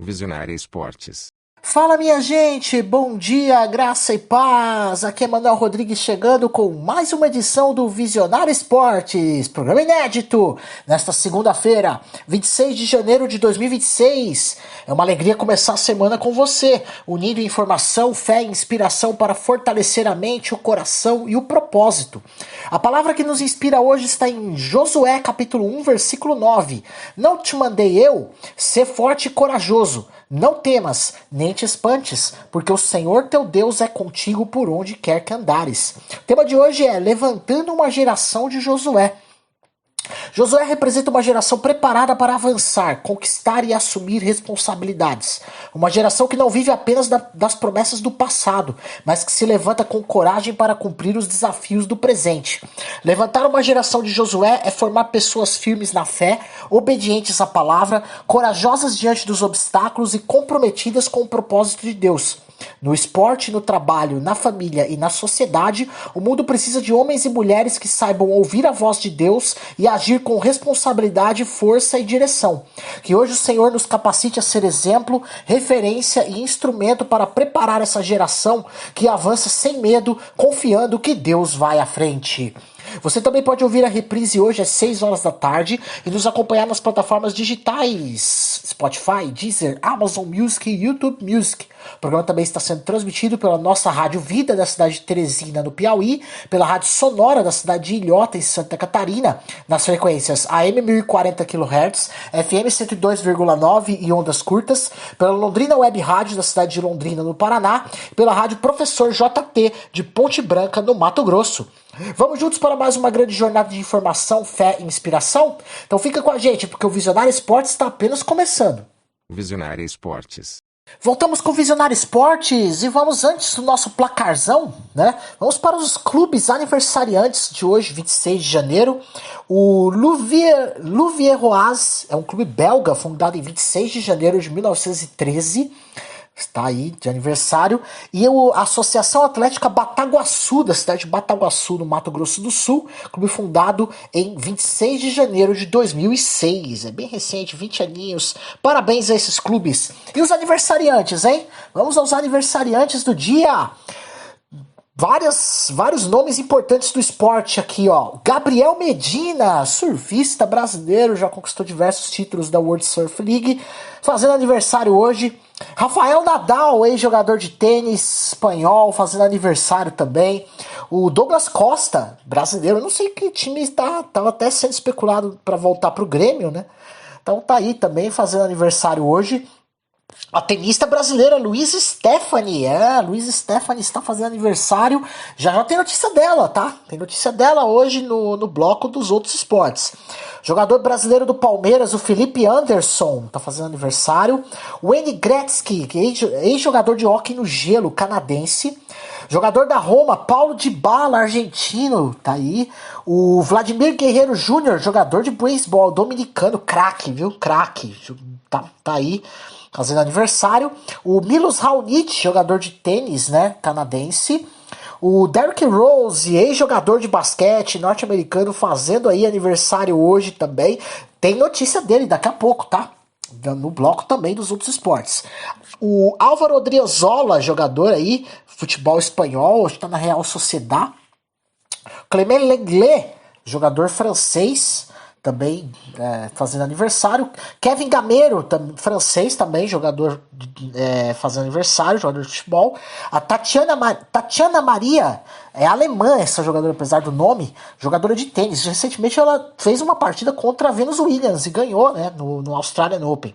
Visionária Esportes. Fala, minha gente, bom dia, graça e paz. Aqui é Manuel Rodrigues chegando com mais uma edição do Visionário Esportes, programa inédito, nesta segunda-feira, 26 de janeiro de 2026. É uma alegria começar a semana com você, unindo informação, fé e inspiração para fortalecer a mente, o coração e o propósito. A palavra que nos inspira hoje está em Josué, capítulo 1, versículo 9. Não te mandei eu? Sê forte e corajoso. Não temas, nem te espantes, porque o Senhor teu Deus é contigo por onde quer que andares. O tema de hoje é Levantando uma geração de Josué. Josué representa uma geração preparada para avançar, conquistar e assumir responsabilidades. Uma geração que não vive apenas das promessas do passado, mas que se levanta com coragem para cumprir os desafios do presente. Levantar uma geração de Josué é formar pessoas firmes na fé, obedientes à palavra, corajosas diante dos obstáculos e comprometidas com o propósito de Deus. No esporte, no trabalho, na família e na sociedade, o mundo precisa de homens e mulheres que saibam ouvir a voz de Deus e agir com responsabilidade, força e direção. Que hoje o Senhor nos capacite a ser exemplo, referência e instrumento para preparar essa geração que avança sem medo, confiando que Deus vai à frente. Você também pode ouvir a reprise hoje às 6 horas da tarde e nos acompanhar nas plataformas digitais Spotify, Deezer, Amazon Music e YouTube Music. O programa também está sendo transmitido pela nossa Rádio Vida da cidade de Teresina, no Piauí, pela Rádio Sonora da cidade de Ilhota, em Santa Catarina, nas frequências AM 1040 kHz, FM 102,9 e ondas curtas, pela Londrina Web Rádio da cidade de Londrina, no Paraná, e pela Rádio Professor JT de Ponte Branca, no Mato Grosso. Vamos juntos para mais uma grande jornada de informação, fé e inspiração? Então fica com a gente, porque o Visionário Esportes está apenas começando. Visionária Esportes. Voltamos com o Visionário Esportes e vamos antes do nosso placarzão, né? Vamos para os clubes aniversariantes de hoje, 26 de janeiro. O Louviers é um clube belga fundado em 26 de janeiro de 1913. Está aí de aniversário. E a Associação Atlética Bataguaçu, da cidade de Bataguaçu, no Mato Grosso do Sul, clube fundado em 26 de janeiro de 2006. É bem recente, 20 aninhos. Parabéns a esses clubes. E os aniversariantes, hein? Vamos aos aniversariantes do dia. Vários nomes importantes do esporte aqui, ó. Gabriel Medina, surfista brasileiro, já conquistou diversos títulos da World Surf League, fazendo aniversário hoje. Rafael Nadal, ex-jogador de tênis espanhol, fazendo aniversário também. O Douglas Costa, brasileiro, eu não sei que time estava até sendo especulado para voltar pro Grêmio, né? Então tá aí também fazendo aniversário hoje. A tenista brasileira Luiz Stephanie, Luiz Stephanie está fazendo aniversário, já tem notícia dela, tá? Tem notícia dela hoje no bloco dos outros esportes. Jogador brasileiro do Palmeiras, o Felipe Anderson, está fazendo aniversário. Wayne Gretzky, ex-jogador de hóquei no gelo, canadense. Jogador da Roma, Paulo Dybala, argentino, tá aí. O Vladimir Guerreiro Júnior, jogador de beisebol, dominicano, craque, viu? Craque, tá aí. Fazendo aniversário. O Milos Raonic, jogador de tênis, né, canadense. O Derrick Rose, ex-jogador de basquete norte-americano, fazendo aí aniversário hoje também. Tem notícia dele daqui a pouco, tá? No bloco também dos outros esportes. O Álvaro Odriozola, jogador aí, futebol espanhol, está na Real Sociedad. Clément Lenglet, jogador francês, também fazendo aniversário. Kevin Gameiro, francês também, jogador fazendo aniversário, jogador de futebol. A Tatiana Maria, é alemã essa jogadora, apesar do nome, jogadora de tênis. Recentemente ela fez uma partida contra a Venus Williams e ganhou, né, no Australian Open.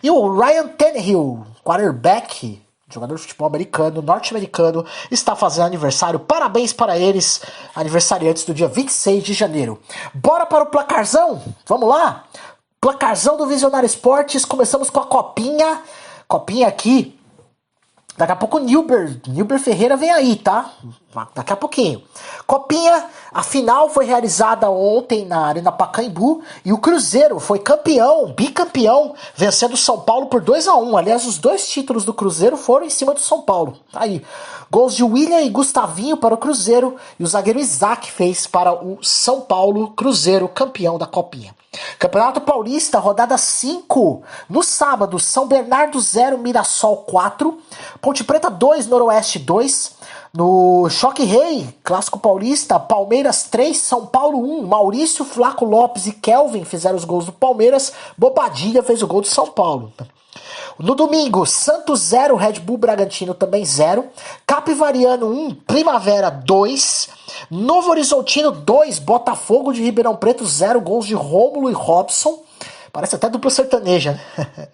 E o Ryan Tannehill, quarterback, jogador de futebol americano, norte-americano, está fazendo aniversário. Parabéns para eles, aniversariantes do dia 26 de janeiro. Bora para o placarzão? Vamos lá? Placarzão do Visionário Esportes. Começamos com a copinha. Copinha aqui Daqui a pouco o Nilber Ferreira vem aí, tá? Daqui a pouquinho. Copinha, a final foi realizada ontem na Arena Pacaembu e o Cruzeiro foi campeão, bicampeão, vencendo o São Paulo por 2-1. Aliás, os 2 títulos do Cruzeiro foram em cima do São Paulo. Tá aí. Gols de William e Gustavinho para o Cruzeiro e o zagueiro Isaac fez para o São Paulo. Cruzeiro campeão da Copinha. Campeonato Paulista, rodada 5. No sábado, São Bernardo 0, Mirassol 4. Ponte Preta 2, Noroeste 2. No Choque Rei, Clássico Paulista, Palmeiras 3, São Paulo 1. Maurício, Flaco Lopes e Kelvin fizeram os gols do Palmeiras. Bobadilha fez o gol do São Paulo. No domingo, Santos 0, Red Bull Bragantino também 0. Capivariano 1, Primavera 2. Novo Horizontino 2, Botafogo de Ribeirão Preto 0, gols de Rômulo e Robson. Parece até dupla sertaneja, né?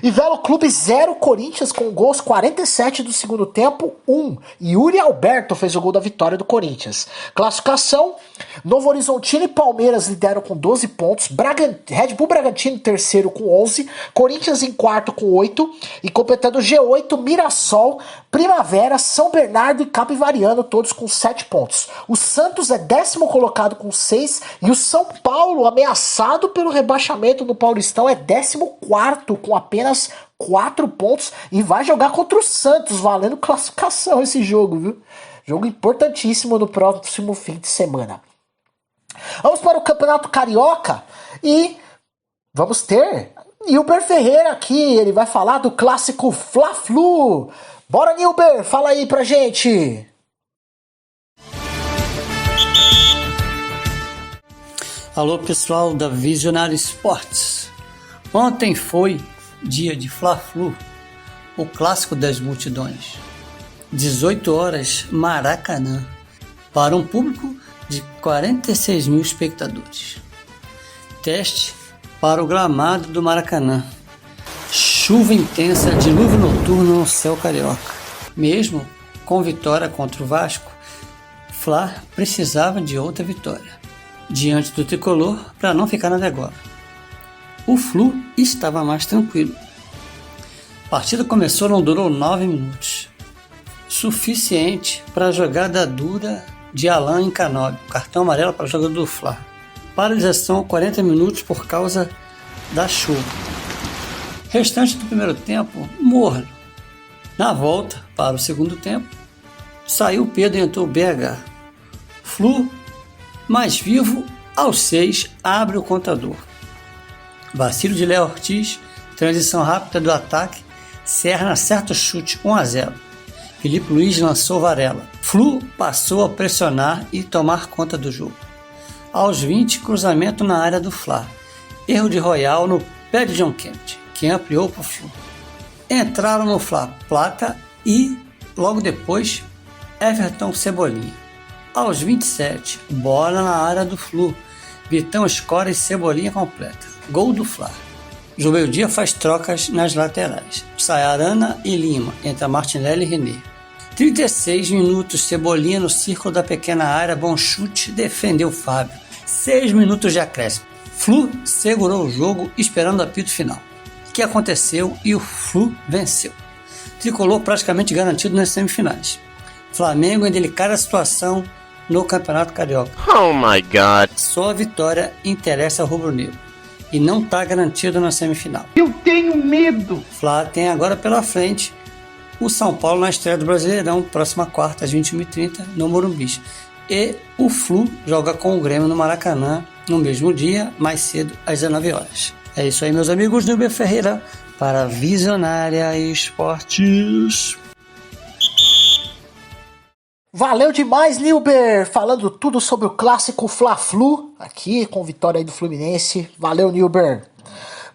E Velo Clube 0, Corinthians com gols 47 do segundo tempo, 1. Yuri Alberto fez o gol da vitória do Corinthians. Classificação, Novo Horizontino e Palmeiras lideram com 12 pontos, Red Bull Bragantino terceiro com 11, Corinthians em quarto com 8, e completando o G8, Mirassol, Primavera, São Bernardo e Capivariano, todos com 7 pontos. O Santos é 10º colocado com 6, e o São Paulo, ameaçado pelo rebaixamento no Paulistão, é 14º com apenas 4 pontos e vai jogar contra o Santos, valendo classificação esse jogo, viu? Jogo importantíssimo no próximo fim de semana. Vamos para o Campeonato Carioca e vamos ter Nilber Ferreira aqui, ele vai falar do clássico Fla-Flu. Bora, Nilber, fala aí pra gente. Alô, pessoal da Visionário Esportes. Ontem foi dia de Fla-Flu, o clássico das multidões. 18 horas, Maracanã, para um público de 46 mil espectadores. Teste para o gramado do Maracanã. Chuva intensa, dilúvio noturno no céu carioca. Mesmo com vitória contra o Vasco, Fla precisava de outra vitória diante do tricolor para não ficar na degola. O Flu estava mais tranquilo. A partida começou e não durou 9 minutos. Suficiente para a jogada dura de Alan em Canóbio, cartão amarelo para o jogador do Fla. Paralisação 40 minutos por causa da chuva. Restante do primeiro tempo, morno. Na volta para o segundo tempo, saiu Pedro e entrou o BH. Flu mais vivo, aos 6, abre o contador. Vacilo de Léo Ortiz, transição rápida do ataque, Serra acerta o chute 1-0. Felipe Luiz lançou Varela. Flu passou a pressionar e tomar conta do jogo. Aos 20, cruzamento na área do Fla. Erro de Royal no pé de John Kennedy, que ampliou para o Flu. Entraram no Fla Plata e, logo depois, Everton Cebolinha. Aos 27, bola na área do Flu. Vitão escora e Cebolinha completa. Gol do Fla. Jubeldia faz trocas nas laterais. Sai Arana e Lima, entra Martinelli e René. 36 minutos, Cebolinha no círculo da pequena área, bom chute, defendeu Fábio. 6 minutos de acréscimo. Flu segurou o jogo esperando o apito final. O que aconteceu e o Flu venceu. Tricolor praticamente garantido nas semifinais. Flamengo em delicada situação no Campeonato Carioca. Oh my God! Só a vitória interessa ao rubro-negro e não está garantido na semifinal. Eu tenho medo! Fla tem agora pela frente o São Paulo na estreia do Brasileirão, próxima quarta às 21h30 no Morumbi. E o Flu joga com o Grêmio no Maracanã no mesmo dia, mais cedo às 19 horas. É isso aí, meus amigos. Nilber Ferreira para Visionária Esportes. Valeu demais, Nilber, falando tudo sobre o clássico Fla-Flu, aqui com vitória aí do Fluminense. Valeu, Nilber.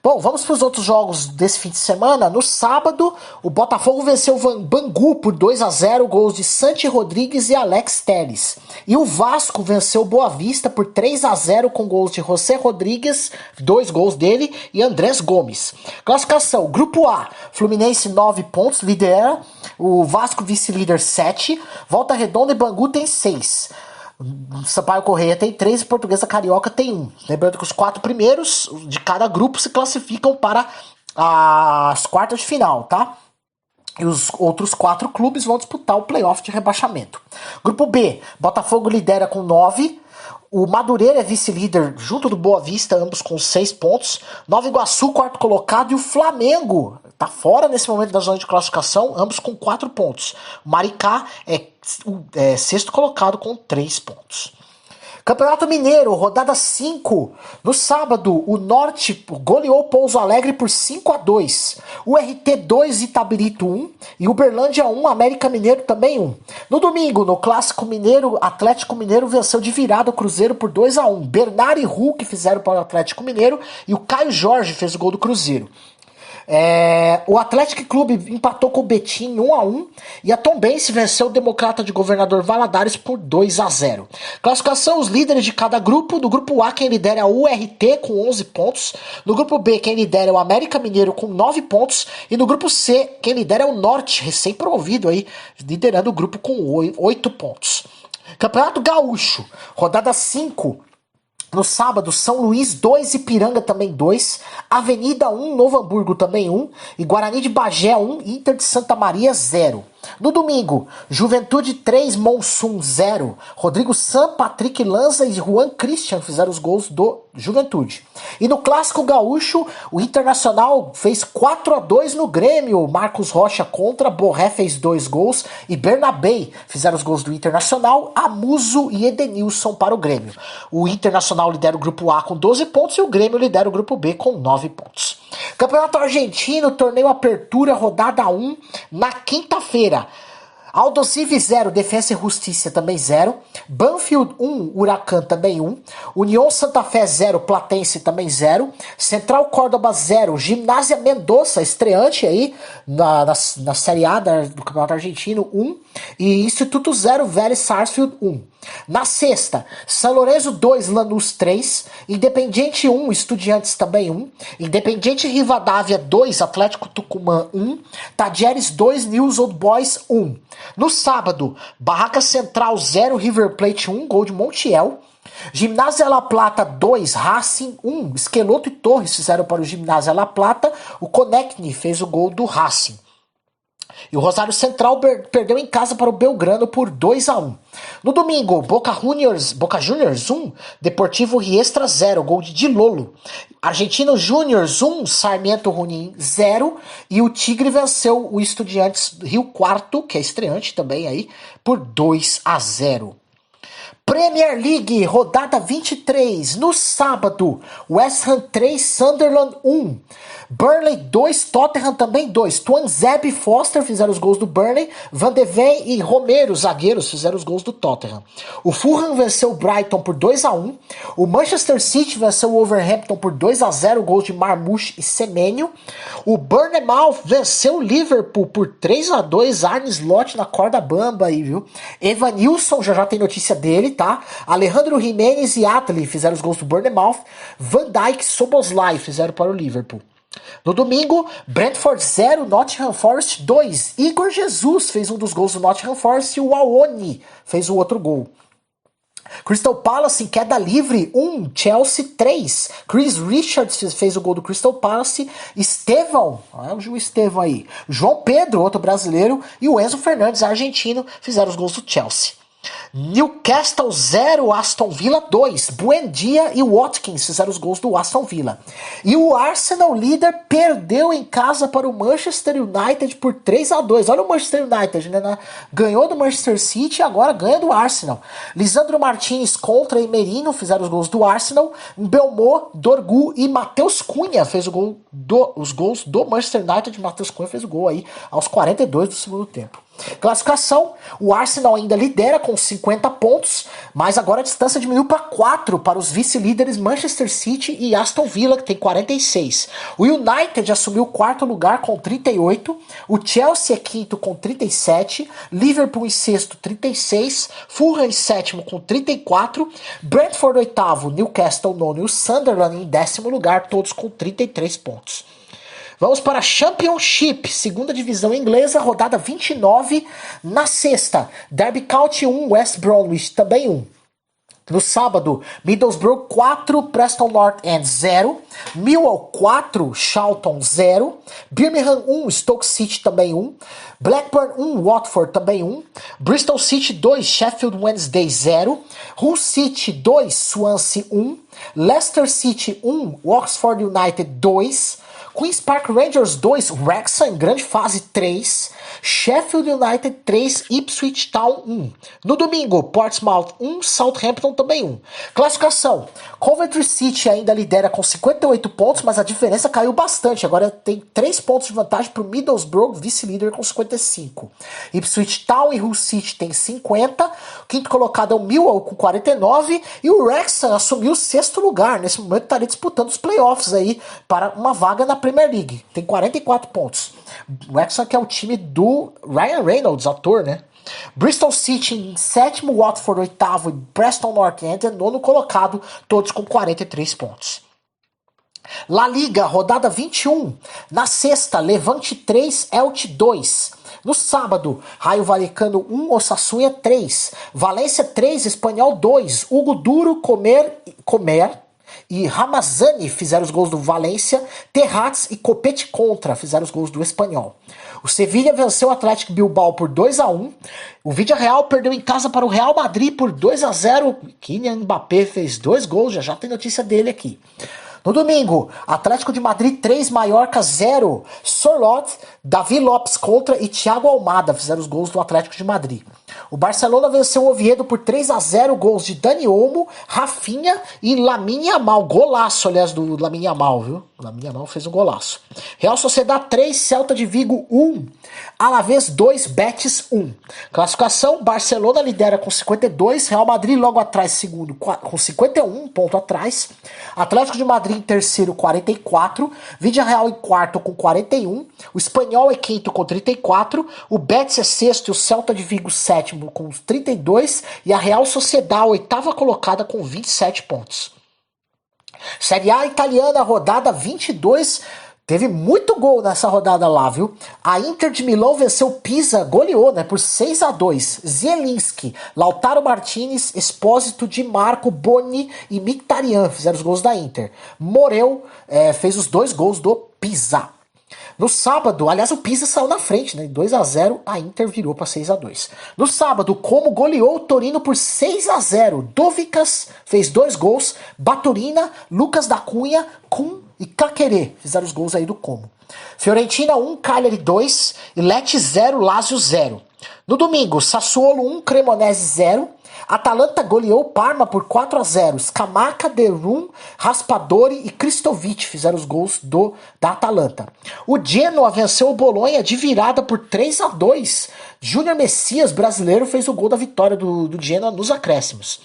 Bom, vamos para os outros jogos desse fim de semana. No sábado, o Botafogo venceu o Bangu por 2-0, gols de Santi Rodrigues e Alex Telles. E o Vasco venceu o Boa Vista por 3-0 com gols de José Rodrigues, 2 gols dele, e Andrés Gomes. Classificação, Grupo A, Fluminense 9 pontos, lidera. O Vasco vice-líder 7, Volta Redonda e Bangu tem 6. Sampaio Correia tem 3 e Portuguesa Carioca tem 1. Lembrando que os 4 primeiros de cada grupo se classificam para as quartas de final, tá? E os outros 4 clubes vão disputar o playoff de rebaixamento. Grupo B, Botafogo lidera com 9. O Madureira é vice-líder junto do Boa Vista, ambos com 6 pontos. Nova Iguaçu, quarto colocado. E o Flamengo está fora nesse momento da zona de classificação, ambos com 4 pontos. O Maricá é sexto colocado com 3 pontos. Campeonato Mineiro, rodada 5. No sábado, o Norte goleou o Pouso Alegre por 5-2. O RT 2, Itabirito 1. E Uberlândia 1, América Mineiro também 1. No domingo, no Clássico Mineiro, Atlético Mineiro venceu de virada o Cruzeiro por 2-1. Bernard e Hulk fizeram para o Atlético Mineiro e o Caio Jorge fez o gol do Cruzeiro. O Atlético Clube empatou com o Betim 1-1 e a Tombense venceu o Democrata de Governador Valadares por 2-0. Classificação, os líderes de cada grupo. No grupo A, quem lidera é o URT com 11 pontos. No grupo B, quem lidera é o América Mineiro com 9 pontos. E no grupo C, quem lidera é o Norte, recém-promovido aí, liderando o grupo com 8 pontos. Campeonato Gaúcho, rodada 5. No sábado, São Luís 2, Ipiranga também 2, Avenida 1, Novo Hamburgo também 1, e Guarani de Bagé 1, Inter de Santa Maria 0. No domingo, Juventude 3, Monsum 0, Rodrigo Sam, Patrick Lanza e Juan Christian fizeram os gols do Juventude. E no Clássico Gaúcho, o Internacional fez 4-2 no Grêmio, Marcos Rocha contra, Borré fez 2 gols e Bernabé fizeram os gols do Internacional, Amuso e Edenilson para o Grêmio. O Internacional lidera o grupo A com 12 pontos e o Grêmio lidera o grupo B com 9 pontos. Campeonato Argentino, torneio Apertura, rodada 1, na quinta-feira. Aldosivi 0, Defensa e Justiça também 0. Banfield 1, Huracan também 1. União Santa Fé 0, Platense também 0. Central Córdoba 0, Gimnasia Mendoza, estreante aí na Série A do Campeonato Argentino 1. E Instituto 0, Vélez Sarsfield 1. Na sexta, São Lourenço 2, Lanús 3, Independiente 1, Estudiantes também 1, Independiente Rivadavia 2, Atlético Tucumã 1, Tadieres 2, News Old Boys 1. No sábado, Barraca Central 0, River Plate 1, gol de Montiel. Gimnasia La Plata 2, Racing 1, Esqueloto e Torres fizeram para o Gimnasia La Plata, o Konechny fez o gol do Racing. E o Rosário Central perdeu em casa para o Belgrano por 2-1. No domingo, Boca Juniors 1, Deportivo Riestra 0, gol de Dilolo. Argentino Juniors 1, Sarmiento Junín 0. E o Tigre venceu o Estudiantes Rio Quarto, que é estreante também aí, por 2-0. Premier League, rodada 23, no sábado, West Ham 3, Sunderland 1, Burnley 2, Tottenham também 2, Tuanzebe e Foster fizeram os gols do Burnley, Van de Ven e Romero, zagueiros, fizeram os gols do Tottenham. O Fulham venceu o Brighton por 2-1, o Manchester City venceu o Wolverhampton por 2-0, gols de Marmoush e Semenyo, o Bournemouth venceu o Liverpool por 3-2, Arne Slot na corda bamba aí, viu? Evanilson, já tem notícia dele, tá? Alejandro Jimenez e Atli fizeram os gols do Bournemouth. Van Dijk e Szoboszlai fizeram para o Liverpool. No domingo, Brentford 0, Nottingham Forest 2. Igor Jesus fez um dos gols do Nottingham Forest e o Awoni fez o outro gol. Crystal Palace em queda livre 1, Chelsea 3. Chris Richards fez o gol do Crystal Palace. Estevão, olha o juiz Estevão aí. João Pedro, outro brasileiro, e o Enzo Fernandes, argentino, fizeram os gols do Chelsea. Newcastle 0, Aston Villa 2. Buendia e Watkins fizeram os gols do Aston Villa. E o Arsenal, líder, perdeu em casa para o Manchester United por 3-2. Olha o Manchester United, né? Ganhou do Manchester City e agora ganha do Arsenal. Lisandro Martins contra Emerino fizeram os gols do Arsenal. Belmo, Dorgu e Matheus Cunha fez os gols do Manchester United. Matheus Cunha fez o gol aí aos 42 do segundo tempo. Classificação, o Arsenal ainda lidera com 50 pontos, mas agora a distância diminuiu para 4 para os vice-líderes Manchester City e Aston Villa, que tem 46. O United assumiu o quarto lugar com 38, o Chelsea é quinto com 37, Liverpool em sexto 36, Fulham em sétimo com 34, Brentford oitavo, Newcastle nono e o Sunderland em décimo lugar, todos com 33 pontos. Vamos para a Championship, segunda divisão inglesa, rodada 29, na sexta. Derby County 1, West Bromwich também 1. No sábado, Middlesbrough 4, Preston North End 0, Millwall 4, Charlton 0, Birmingham 1, Stoke City também 1, Blackburn 1, Watford também 1, Bristol City 2, Sheffield Wednesday 0, Hull City 2, Swansea 1, Leicester City 1, Oxford United 2, Queen's Park Rangers 2, Wrexham em grande fase 3, Sheffield United 3, Ipswich Town 1. No domingo, Portsmouth 1, Southampton também 1. Classificação, Coventry City ainda lidera com 58 pontos, mas a diferença caiu bastante. Agora tem 3 pontos de vantagem para o Middlesbrough, vice-líder com 55. Ipswich Town e Hull City tem 50. O quinto colocado é o Millwall com 49. E o Wrexham assumiu o sexto lugar. Nesse momento estaria disputando os playoffs aí para uma vaga na Premier League. Tem 44 pontos. O Wrexham que é o time do Ryan Reynolds, ator, né? Bristol City em sétimo, Watford oitavo e Preston North End nono colocado, todos com 43 pontos. La Liga, rodada 21. Na sexta, Levante 3, Elche 2. No sábado, Raio Vallecano 1, Osasuna 3. Valência 3, Espanhol 2. Hugo Duro, Comer e Ramazani fizeram os gols do Valência, Terrats e Copete Contra fizeram os gols do Espanhol. O Sevilla venceu o Atlético Bilbao por 2-1. O Villarreal perdeu em casa para o Real Madrid por 2-0. Kylian Mbappé fez 2 gols, já tem notícia dele aqui. No domingo, Atlético de Madrid 3, Mallorca 0. Sorloth, Davi Lopes Contra e Thiago Almada fizeram os gols do Atlético de Madrid. O Barcelona venceu o Oviedo por 3-0, gols de Dani Olmo, Rafinha e Lamine Yamal. Golaço, aliás, do Lamine Yamal, viu? O Lamine Yamal fez um golaço. Real Sociedad 3, Celta de Vigo 1. Alavés 2, Betis 1. Classificação, Barcelona lidera com 52, Real Madrid logo atrás, segundo, com 51, ponto atrás. Atlético de Madrid em terceiro, 44. Villarreal em quarto com 41. O Espanhol é quinto com 34. O Betis é sexto e o Celta de Vigo sétimo com 32. E a Real Sociedad, oitava colocada com 27 pontos. Série A italiana, rodada 22. Teve muito gol nessa rodada lá, viu? A Inter de Milão venceu Pisa, goleou, né, por 6-2. Zielinski, Lautaro Martinez, Espósito, Di Marco, Boni e Mkhitaryan fizeram os gols da Inter. Morel fez os 2 gols do Pisa. No sábado, aliás, o Pisa saiu na frente, né? 2-0, a Inter virou para 6-2. No sábado, Como goleou o Torino por 6-0. Dovicas fez 2 gols. Baturina, Lucas da Cunha, Kun e Caquerê fizeram os gols aí do Como. Fiorentina 1, Cagliari 2 e Lecce 0, Lazio 0. No domingo, Sassuolo 1, Cremonese 0. Atalanta goleou Parma por 4-0. Scamacca, Derum, Raspadori e Kristovic fizeram os gols da Atalanta. O Genoa venceu o Bolonha de virada por 3-2. Júnior Messias, brasileiro, fez o gol da vitória do Genoa nos acréscimos.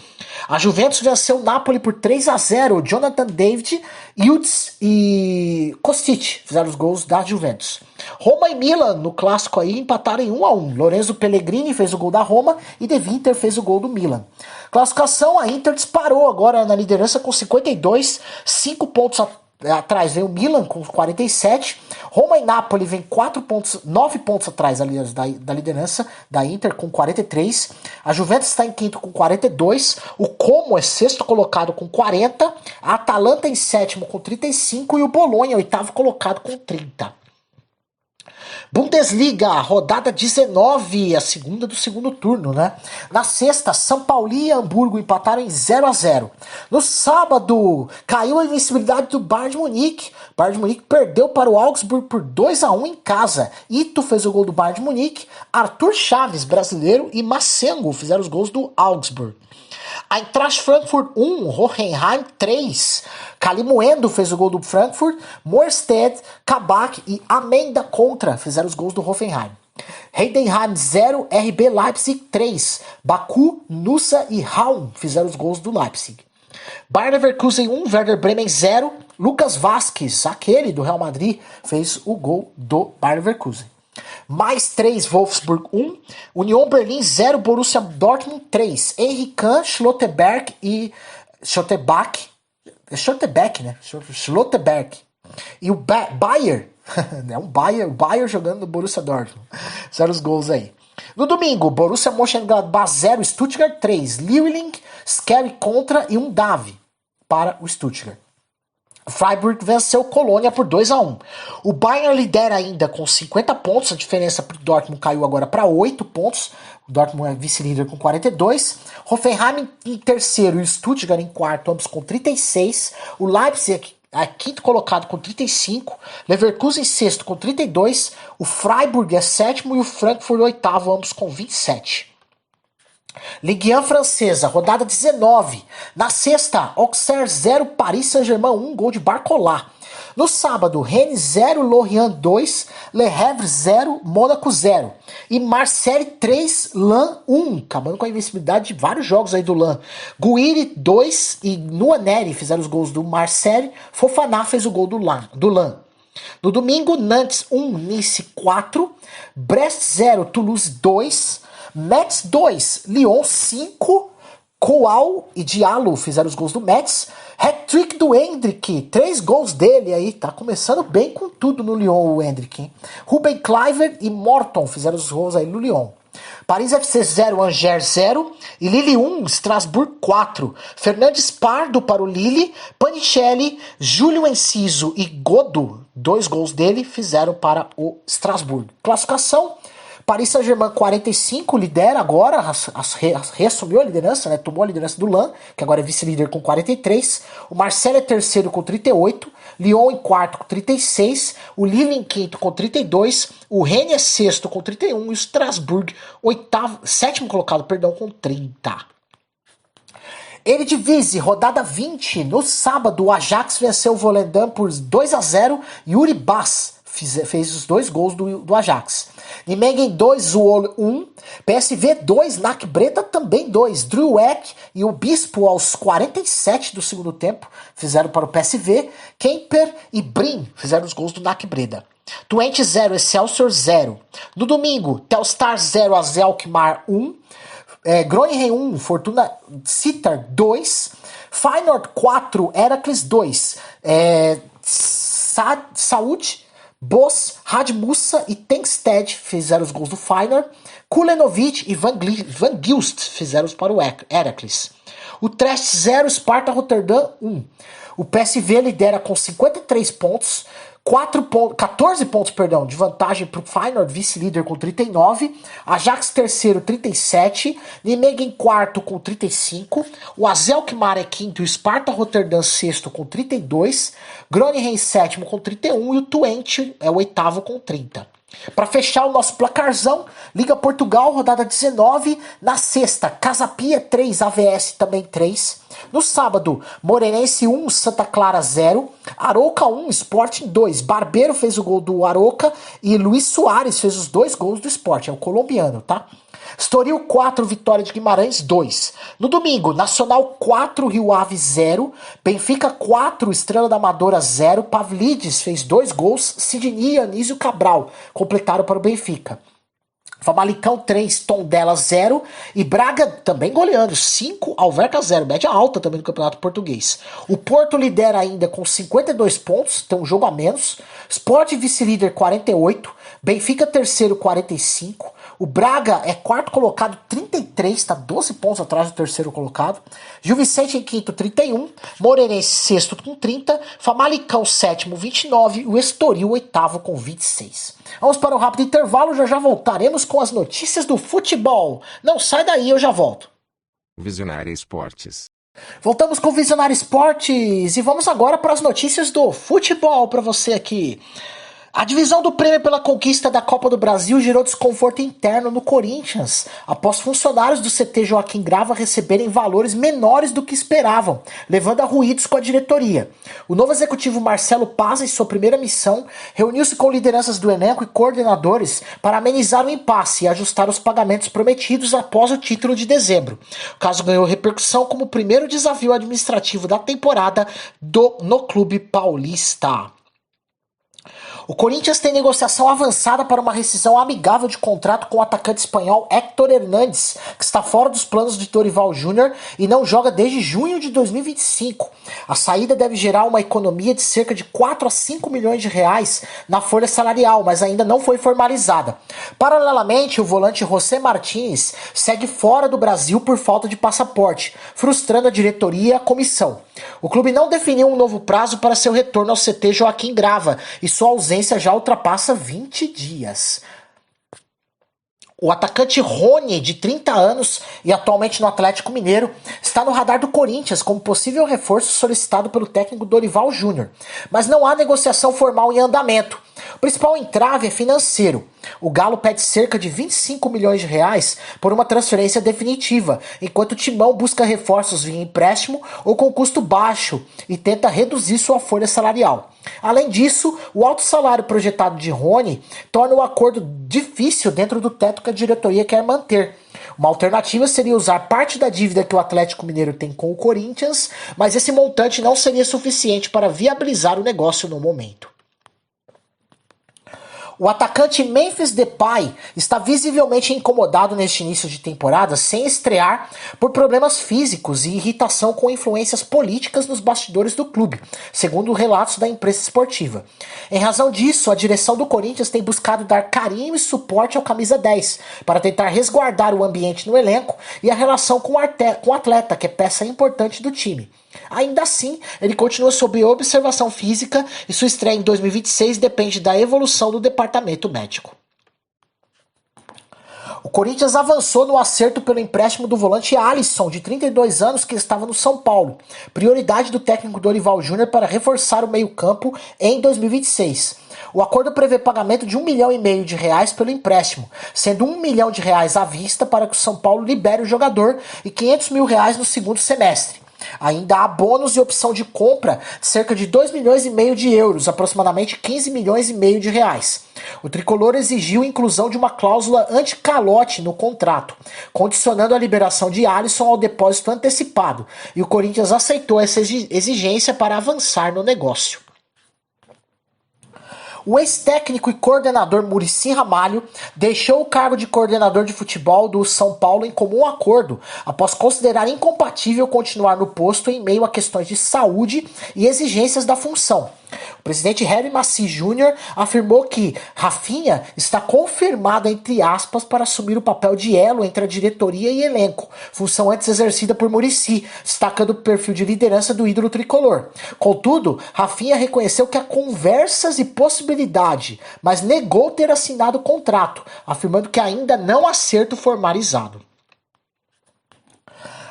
A Juventus venceu o Napoli por 3-0. Jonathan David, Yildiz e Kostic fizeram os gols da Juventus. Roma e Milan, no clássico aí, empataram em 1-1. Lorenzo Pellegrini fez o gol da Roma e De Winter fez o gol do Milan. Classificação, a Inter disparou agora na liderança com 52, 5 pontos atrás vem o Milan com 47. Roma e Napoli vem 9 pontos atrás, aliás, da liderança da Inter com 43. A Juventus está em quinto com 42. O Como é sexto colocado com 40. A Atalanta em sétimo com 35 e o Bolonha oitavo colocado com 30. Bundesliga, rodada 19, a segunda do segundo turno, né? Na sexta, São Paulo e Hamburgo empataram em 0-0. No sábado, caiu a invencibilidade do Bayern de Munique. O Bayern de Munique perdeu para o Augsburg por 2-1 em casa. Ito fez o gol do Bayern de Munique, Arthur Chaves, brasileiro, e Massengo fizeram os gols do Augsburg. Eintracht Frankfurt 1, Hoffenheim 3. Kalimuendo fez o gol do Frankfurt. Morstead, Kabak e Amenda Contra fizeram os gols do Hoffenheim. Heidenheim 0, RB Leipzig 3. Baku, Nusa e Raum fizeram os gols do Leipzig. Bayer Leverkusen 1, Werder Bremen 0. Lucas Vazquez, aquele do Real Madrid, fez o gol do Bayer Leverkusen. Mais 3, Wolfsburg 1, Union Berlin 0, Borussia Dortmund 3, Henry Kahn, Schlotterbeck e Schlotterbeck, né? Schlotterbeck. E o Bayer, o Bayer jogando no Borussia Dortmund. Fizeram os gols aí. No domingo, Borussia Mönchengladbach 0, Stuttgart 3, Leeuwing Skerry contra e um Davi para o Stuttgart. O Freiburg venceu o Colônia por 2-1. O Bayern lidera ainda com 50 pontos, a diferença para o Dortmund caiu agora para 8 pontos. O Dortmund é vice-líder com 42. Hoffenheim em terceiro e o Stuttgart em quarto, ambos com 36. O Leipzig é quinto colocado com 35. Leverkusen em sexto com 32. O Freiburg é sétimo e o Frankfurt oitavo, ambos com 27. Ligue 1 francesa, rodada 19. Na sexta, Auxerre 0, Paris Saint-Germain 1, gol de Barcola. No sábado, Rennes 0, Lorient 2, Le Havre 0, Mônaco 0. E Marseille 3, Lens 1, acabando com a invencibilidade de vários jogos aí do Lens. Guiri 2 e Nuaneri fizeram os gols do Marseille. Fofana fez o gol do Lens. No domingo, Nantes 1, Nice 4, Brest 0, Toulouse 2, Metz 2, Lyon 5, Coal e Diallo fizeram os gols do Metz. Hat-trick do Hendrick, 3 gols dele aí, tá começando bem com tudo no Lyon o Hendrick, hein? Ruben Kleiber e Morton fizeram os gols aí no Lyon. Paris FC 0, Angers 0 e Lille 1, Strasbourg 4. Fernandes Pardo para o Lille, Panicelli, Júlio Enciso e Godo, 2 gols dele, fizeram para o Strasbourg. Classificação: Paris Saint-Germain 45, lidera agora, reassumiu a liderança, né? Tomou a liderança do Lens, que agora é vice-líder com 43. O Marseille é terceiro com 38. Lyon em quarto com 36. O Lille em quinto com 32. O Rennes é sexto com 31. E o Strasbourg, sétimo colocado, com 30. Eredivisie, rodada 20. No sábado, o Ajax venceu o Volendam por 2-0. Yuri Bass fez os 2 gols do Ajax. Nijmegen 2, Zwolle 1. PSV 2, NAC Breda também 2. Drueck e o Bispo aos 47 do segundo tempo fizeram para o PSV. Kemper e Brin fizeram os gols do NAC Breda. Twente 0, Excelsior 0. No domingo, Telstar 0, AZ Alkmaar 1. Groningen 1, Fortuna Sittard 2. Feyenoord 4, Heracles 2. Saúde, Bos, Radmussa e Tengsted fizeram os gols do Feyenoord. Kulenovic e Van Gilst fizeram para o Heracles. O Trest 0, Sparta Rotterdam 1. O PSV lidera com 53 pontos, 14 pontos de vantagem para o Feyenoord, vice-líder com 39. Ajax terceiro, 37. Nijmegen quarto com 35. O AZ Alkmaar é quinto e o Sparta Rotterdam sexto com 32. Groningen sétimo com 31 e o Twente é o oitavo com 30. Para fechar o nosso placarzão, Liga Portugal, rodada 19. Na sexta, Casa Pia 3, AVS também 3. No sábado, Moreirense 1, Santa Clara 0. Arouca 1, Sporting 2. Barbeiro fez o gol do Arouca e Luiz Soares fez os 2 gols do Sporting, é o colombiano, tá? Estoril 4, Vitória de Guimarães 2. No domingo, Nacional 4, Rio Ave 0. Benfica 4, Estrela da Amadora 0. Pavlidis fez 2 gols. Sidney e Anísio Cabral completaram para o Benfica. Famalicão 3, Tondela 0. E Braga também goleando 5, Alverca 0. Média alta também no Campeonato Português. O Porto lidera ainda com 52 pontos, tem um jogo a menos. Sport vice-líder 48. Benfica terceiro 45. O Braga é quarto colocado, 33, está 12 pontos atrás do terceiro colocado. Gil Vicente em quinto, 31. Moreirense sexto com 30. Famalicão sétimo, 29. E o Estoril oitavo com 26. Vamos para um rápido intervalo, já voltaremos com as notícias do futebol. Não sai daí, eu já volto. Visionária Esportes. Voltamos com o Visionário Esportes e vamos agora para as notícias do futebol para você aqui. A divisão do prêmio pela conquista da Copa do Brasil gerou desconforto interno no Corinthians, após funcionários do CT Joaquim Grava receberem valores menores do que esperavam, levando a ruídos com a diretoria. O novo executivo Marcelo Paz, em sua primeira missão, reuniu-se com lideranças do elenco e coordenadores para amenizar o impasse e ajustar os pagamentos prometidos após o título de dezembro. O caso ganhou repercussão como o primeiro desafio administrativo da temporada no clube paulista. O Corinthians tem negociação avançada para uma rescisão amigável de contrato com o atacante espanhol Héctor Hernández, que está fora dos planos de Dorival Júnior e não joga desde junho de 2025. A saída deve gerar uma economia de cerca de 4 a 5 milhões de reais na folha salarial, mas ainda não foi formalizada. Paralelamente, o volante José Martínez segue fora do Brasil por falta de passaporte, frustrando a diretoria e a comissão. O clube não definiu um novo prazo para seu retorno ao CT Joaquim Grava e sua ausência já ultrapassa 20 dias. O atacante Rony, de 30 anos e atualmente no Atlético Mineiro, está no radar do Corinthians como possível reforço solicitado pelo técnico Dorival Júnior. Mas não há negociação formal em andamento. O principal entrave é financeiro. O Galo pede cerca de 25 milhões de reais por uma transferência definitiva, enquanto o Timão busca reforços via empréstimo ou com custo baixo e tenta reduzir sua folha salarial. Além disso, o alto salário projetado de Rony torna o acordo difícil dentro do teto que a diretoria quer manter. Uma alternativa seria usar parte da dívida que o Atlético Mineiro tem com o Corinthians, mas esse montante não seria suficiente para viabilizar o negócio no momento. O atacante Memphis Depay está visivelmente incomodado neste início de temporada sem estrear por problemas físicos e irritação com influências políticas nos bastidores do clube, segundo relatos da imprensa esportiva. Em razão disso, a direção do Corinthians tem buscado dar carinho e suporte ao camisa 10 para tentar resguardar o ambiente no elenco e a relação com o atleta, que é peça importante do time. Ainda assim, ele continua sob observação física e sua estreia em 2026 depende da evolução do departamento médico. O Corinthians avançou no acerto pelo empréstimo do volante Alisson, de 32 anos, que estava no São Paulo. Prioridade do técnico Dorival Júnior para reforçar o meio-campo em 2026. O acordo prevê pagamento de R$1,5 milhão de reais pelo empréstimo, sendo R$1 milhão de reais à vista para que o São Paulo libere o jogador e R$500 mil no segundo semestre. Ainda há bônus e opção de compra de cerca de 2,5 milhões de euros, aproximadamente 15,5 milhões de reais. O tricolor exigiu a inclusão de uma cláusula anti-calote no contrato, condicionando a liberação de Alisson ao depósito antecipado, e o Corinthians aceitou essa exigência para avançar no negócio. O ex-técnico e coordenador Muricy Ramalho deixou o cargo de coordenador de futebol do São Paulo em comum acordo, após considerar incompatível continuar no posto em meio a questões de saúde e exigências da função. O presidente Harry Macy Jr. afirmou que Rafinha está confirmado, entre aspas, para assumir o papel de elo entre a diretoria e elenco, função antes exercida por Muricy, destacando o perfil de liderança do ídolo tricolor. Contudo, Rafinha reconheceu que há conversas e possibilidade, mas negou ter assinado o contrato, afirmando que ainda não há acerto formalizado.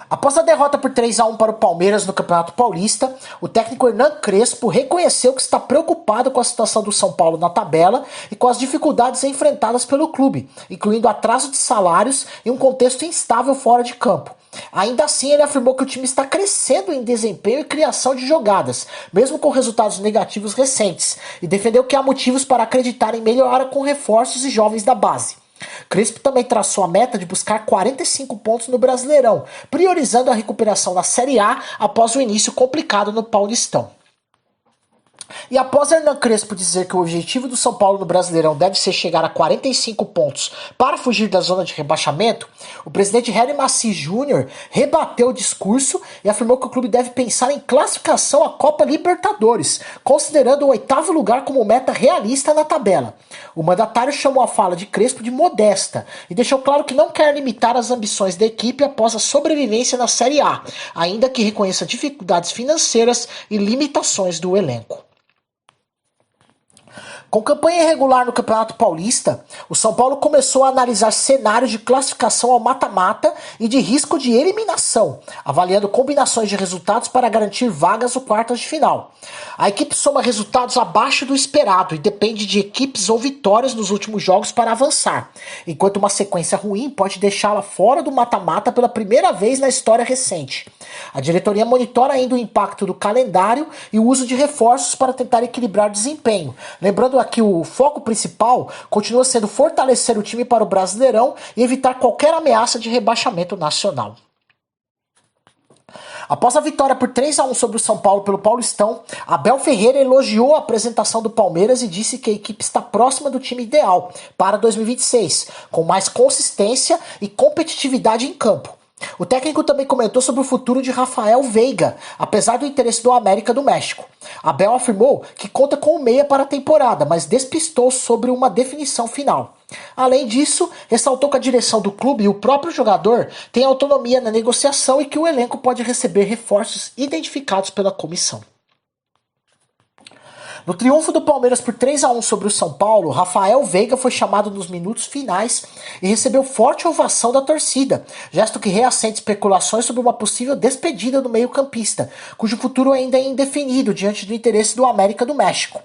Após a derrota por 3-1 para o Palmeiras no Campeonato Paulista, o técnico Hernan Crespo reconheceu que está preocupado com a situação do São Paulo na tabela e com as dificuldades enfrentadas pelo clube, incluindo atraso de salários e um contexto instável fora de campo. Ainda assim, ele afirmou que o time está crescendo em desempenho e criação de jogadas, mesmo com resultados negativos recentes, e defendeu que há motivos para acreditar em melhora com reforços e jovens da base. Crespo também traçou a meta de buscar 45 pontos no Brasileirão, priorizando a recuperação na Série A após o início complicado no Paulistão. E após Hernan Crespo dizer que o objetivo do São Paulo no Brasileirão deve ser chegar a 45 pontos para fugir da zona de rebaixamento, o presidente Harry Macy Jr. rebateu o discurso e afirmou que o clube deve pensar em classificação à Copa Libertadores, considerando o 8º lugar como meta realista na tabela. O mandatário chamou a fala de Crespo de modesta e deixou claro que não quer limitar as ambições da equipe após a sobrevivência na Série A, ainda que reconheça dificuldades financeiras e limitações do elenco. Com campanha irregular no Campeonato Paulista, o São Paulo começou a analisar cenários de classificação ao mata-mata e de risco de eliminação, avaliando combinações de resultados para garantir vagas no quartas de final. A equipe soma resultados abaixo do esperado e depende de equipes ou vitórias nos últimos jogos para avançar, enquanto uma sequência ruim pode deixá-la fora do mata-mata pela primeira vez na história recente. A diretoria monitora ainda o impacto do calendário e o uso de reforços para tentar equilibrar desempenho, lembrando aqui o foco principal continua sendo fortalecer o time para o Brasileirão e evitar qualquer ameaça de rebaixamento nacional. Após a vitória por 3-1 sobre o São Paulo pelo Paulistão, Abel Ferreira elogiou a apresentação do Palmeiras e disse que a equipe está próxima do time ideal para 2026, com mais consistência e competitividade em campo. O técnico também comentou sobre o futuro de Rafael Veiga, apesar do interesse do América do México. Abel afirmou que conta com o meia para a temporada, mas despistou sobre uma definição final. Além disso, ressaltou que a direção do clube e o próprio jogador têm autonomia na negociação e que o elenco pode receber reforços identificados pela comissão. No triunfo do Palmeiras por 3-1 sobre o São Paulo, Rafael Veiga foi chamado nos minutos finais e recebeu forte ovação da torcida, gesto que reacende especulações sobre uma possível despedida do meio-campista, cujo futuro ainda é indefinido diante do interesse do América do México.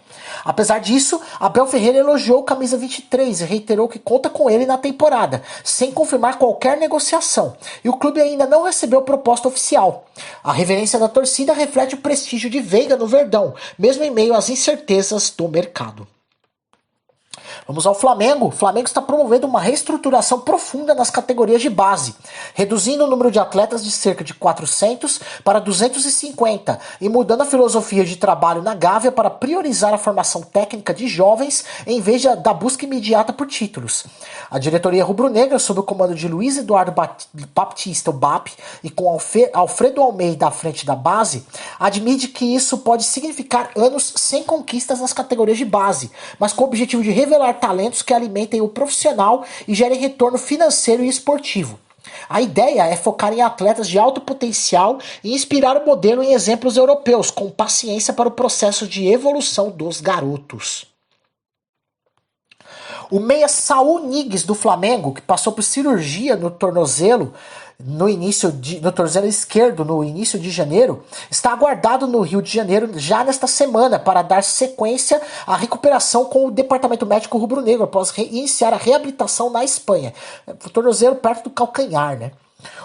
Apesar disso, Abel Ferreira elogiou o camisa 23 e reiterou que conta com ele na temporada, sem confirmar qualquer negociação, e o clube ainda não recebeu proposta oficial. A reverência da torcida reflete o prestígio de Veiga no Verdão, mesmo em meio às incertezas do mercado. Vamos ao Flamengo. O Flamengo está promovendo uma reestruturação profunda nas categorias de base, reduzindo o número de atletas de cerca de 400 para 250 e mudando a filosofia de trabalho na Gávea para priorizar a formação técnica de jovens em vez da busca imediata por títulos. A diretoria rubro-negra, sob o comando de Luiz Eduardo Baptista, o BAP, e com Alfredo Almeida à frente da base, admite que isso pode significar anos sem conquistas nas categorias de base, mas com o objetivo de revelar talentos que alimentem o profissional e gerem retorno financeiro e esportivo. A ideia é focar em atletas de alto potencial e inspirar o modelo em exemplos europeus, com paciência para o processo de evolução dos garotos. O meia Saul Niguez do Flamengo, que passou por cirurgia no tornozelo no tornozelo esquerdo no início de janeiro, está aguardado no Rio de Janeiro já nesta semana para dar sequência à recuperação com o departamento médico rubro-negro após iniciar a reabilitação na Espanha. O tornozelo perto do calcanhar, né?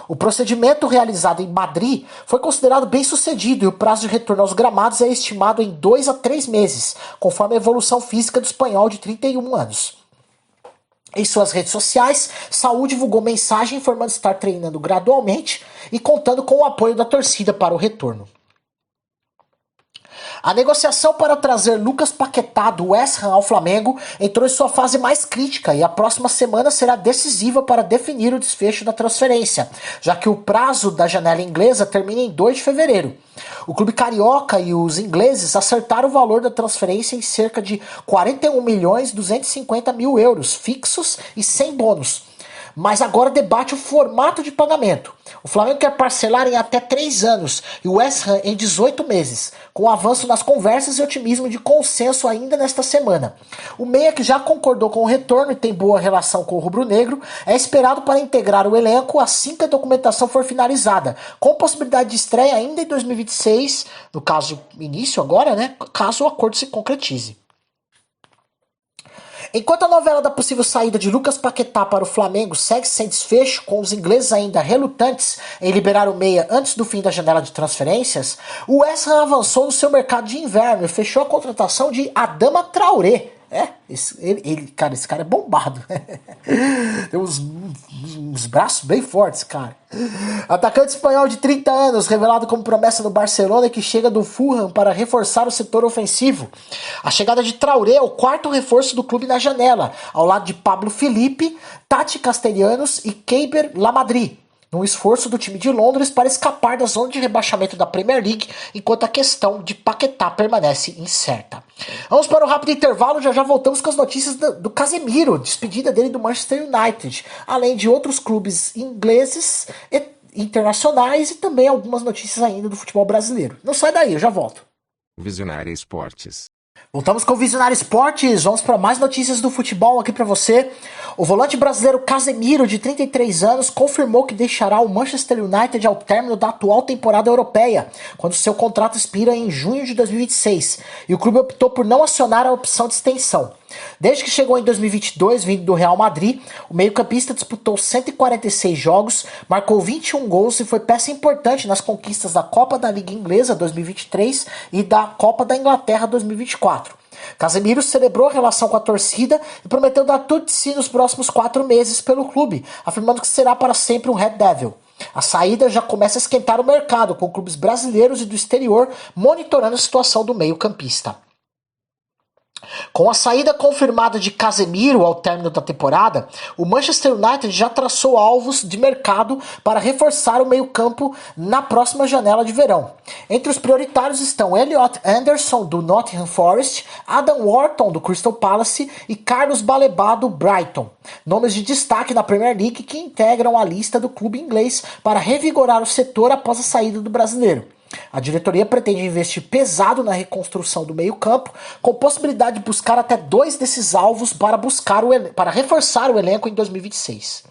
O procedimento realizado em Madrid foi considerado bem sucedido e o prazo de retorno aos gramados é estimado em 2 a 3 meses, conforme a evolução física do espanhol de 31 anos. Em suas redes sociais, Saúl divulgou mensagem informando estar treinando gradualmente e contando com o apoio da torcida para o retorno. A negociação para trazer Lucas Paquetá do West Ham ao Flamengo entrou em sua fase mais crítica e a próxima semana será decisiva para definir o desfecho da transferência, já que o prazo da janela inglesa termina em 2 de fevereiro. O clube carioca e os ingleses acertaram o valor da transferência em cerca de 41.250.000 euros fixos e sem bônus. Mas agora debate o formato de pagamento. O Flamengo quer parcelar em até 3 anos e o West Ham em 18 meses, com avanço nas conversas e otimismo de consenso ainda nesta semana. O meia, que já concordou com o retorno e tem boa relação com o rubro-negro, é esperado para integrar o elenco assim que a documentação for finalizada, com possibilidade de estreia ainda em 2026, no caso início agora, né, caso o acordo se concretize. Enquanto a novela da possível saída de Lucas Paquetá para o Flamengo segue sem desfecho, com os ingleses ainda relutantes em liberar o meia antes do fim da janela de transferências, o West Ham avançou no seu mercado de inverno e fechou a contratação de Adama Traoré. Esse cara é bombado. Tem uns braços bem fortes, cara. Atacante espanhol de 30 anos, revelado como promessa do Barcelona, que chega do Fulham para reforçar o setor ofensivo. A chegada de Traoré é o 4º reforço do clube na janela, ao lado de Pablo Filipe, Tati Castellanos e Keiber Lamadrid, num esforço do time de Londres para escapar da zona de rebaixamento da Premier League, enquanto a questão de Paquetá permanece incerta. Vamos para o rápido intervalo, já voltamos com as notícias do Casemiro, despedida dele do Manchester United, além de outros clubes ingleses e internacionais e também algumas notícias ainda do futebol brasileiro. Não sai daí, eu já volto. Visionária Esportes. Voltamos com o Visionário Esportes, vamos para mais notícias do futebol aqui para você. O volante brasileiro Casemiro, de 33 anos, confirmou que deixará o Manchester United ao término da atual temporada europeia, quando seu contrato expira em junho de 2026, e o clube optou por não acionar a opção de extensão. Desde que chegou em 2022, vindo do Real Madrid, o meio-campista disputou 146 jogos, marcou 21 gols e foi peça importante nas conquistas da Copa da Liga Inglesa 2023 e da Copa da Inglaterra 2024. Casemiro celebrou a relação com a torcida e prometeu dar tudo de si nos próximos 4 meses pelo clube, afirmando que será para sempre um Red Devil. A saída já começa a esquentar o mercado, com clubes brasileiros e do exterior monitorando a situação do meio-campista. Com a saída confirmada de Casemiro ao término da temporada, o Manchester United já traçou alvos de mercado para reforçar o meio-campo na próxima janela de verão. Entre os prioritários estão Elliot Anderson, do Nottingham Forest, Adam Wharton, do Crystal Palace e Carlos Baleba, do Brighton. Nomes de destaque na Premier League que integram a lista do clube inglês para revigorar o setor após a saída do brasileiro. A diretoria pretende investir pesado na reconstrução do meio-campo, com possibilidade de buscar até 2 desses alvos para reforçar o elenco em 2026.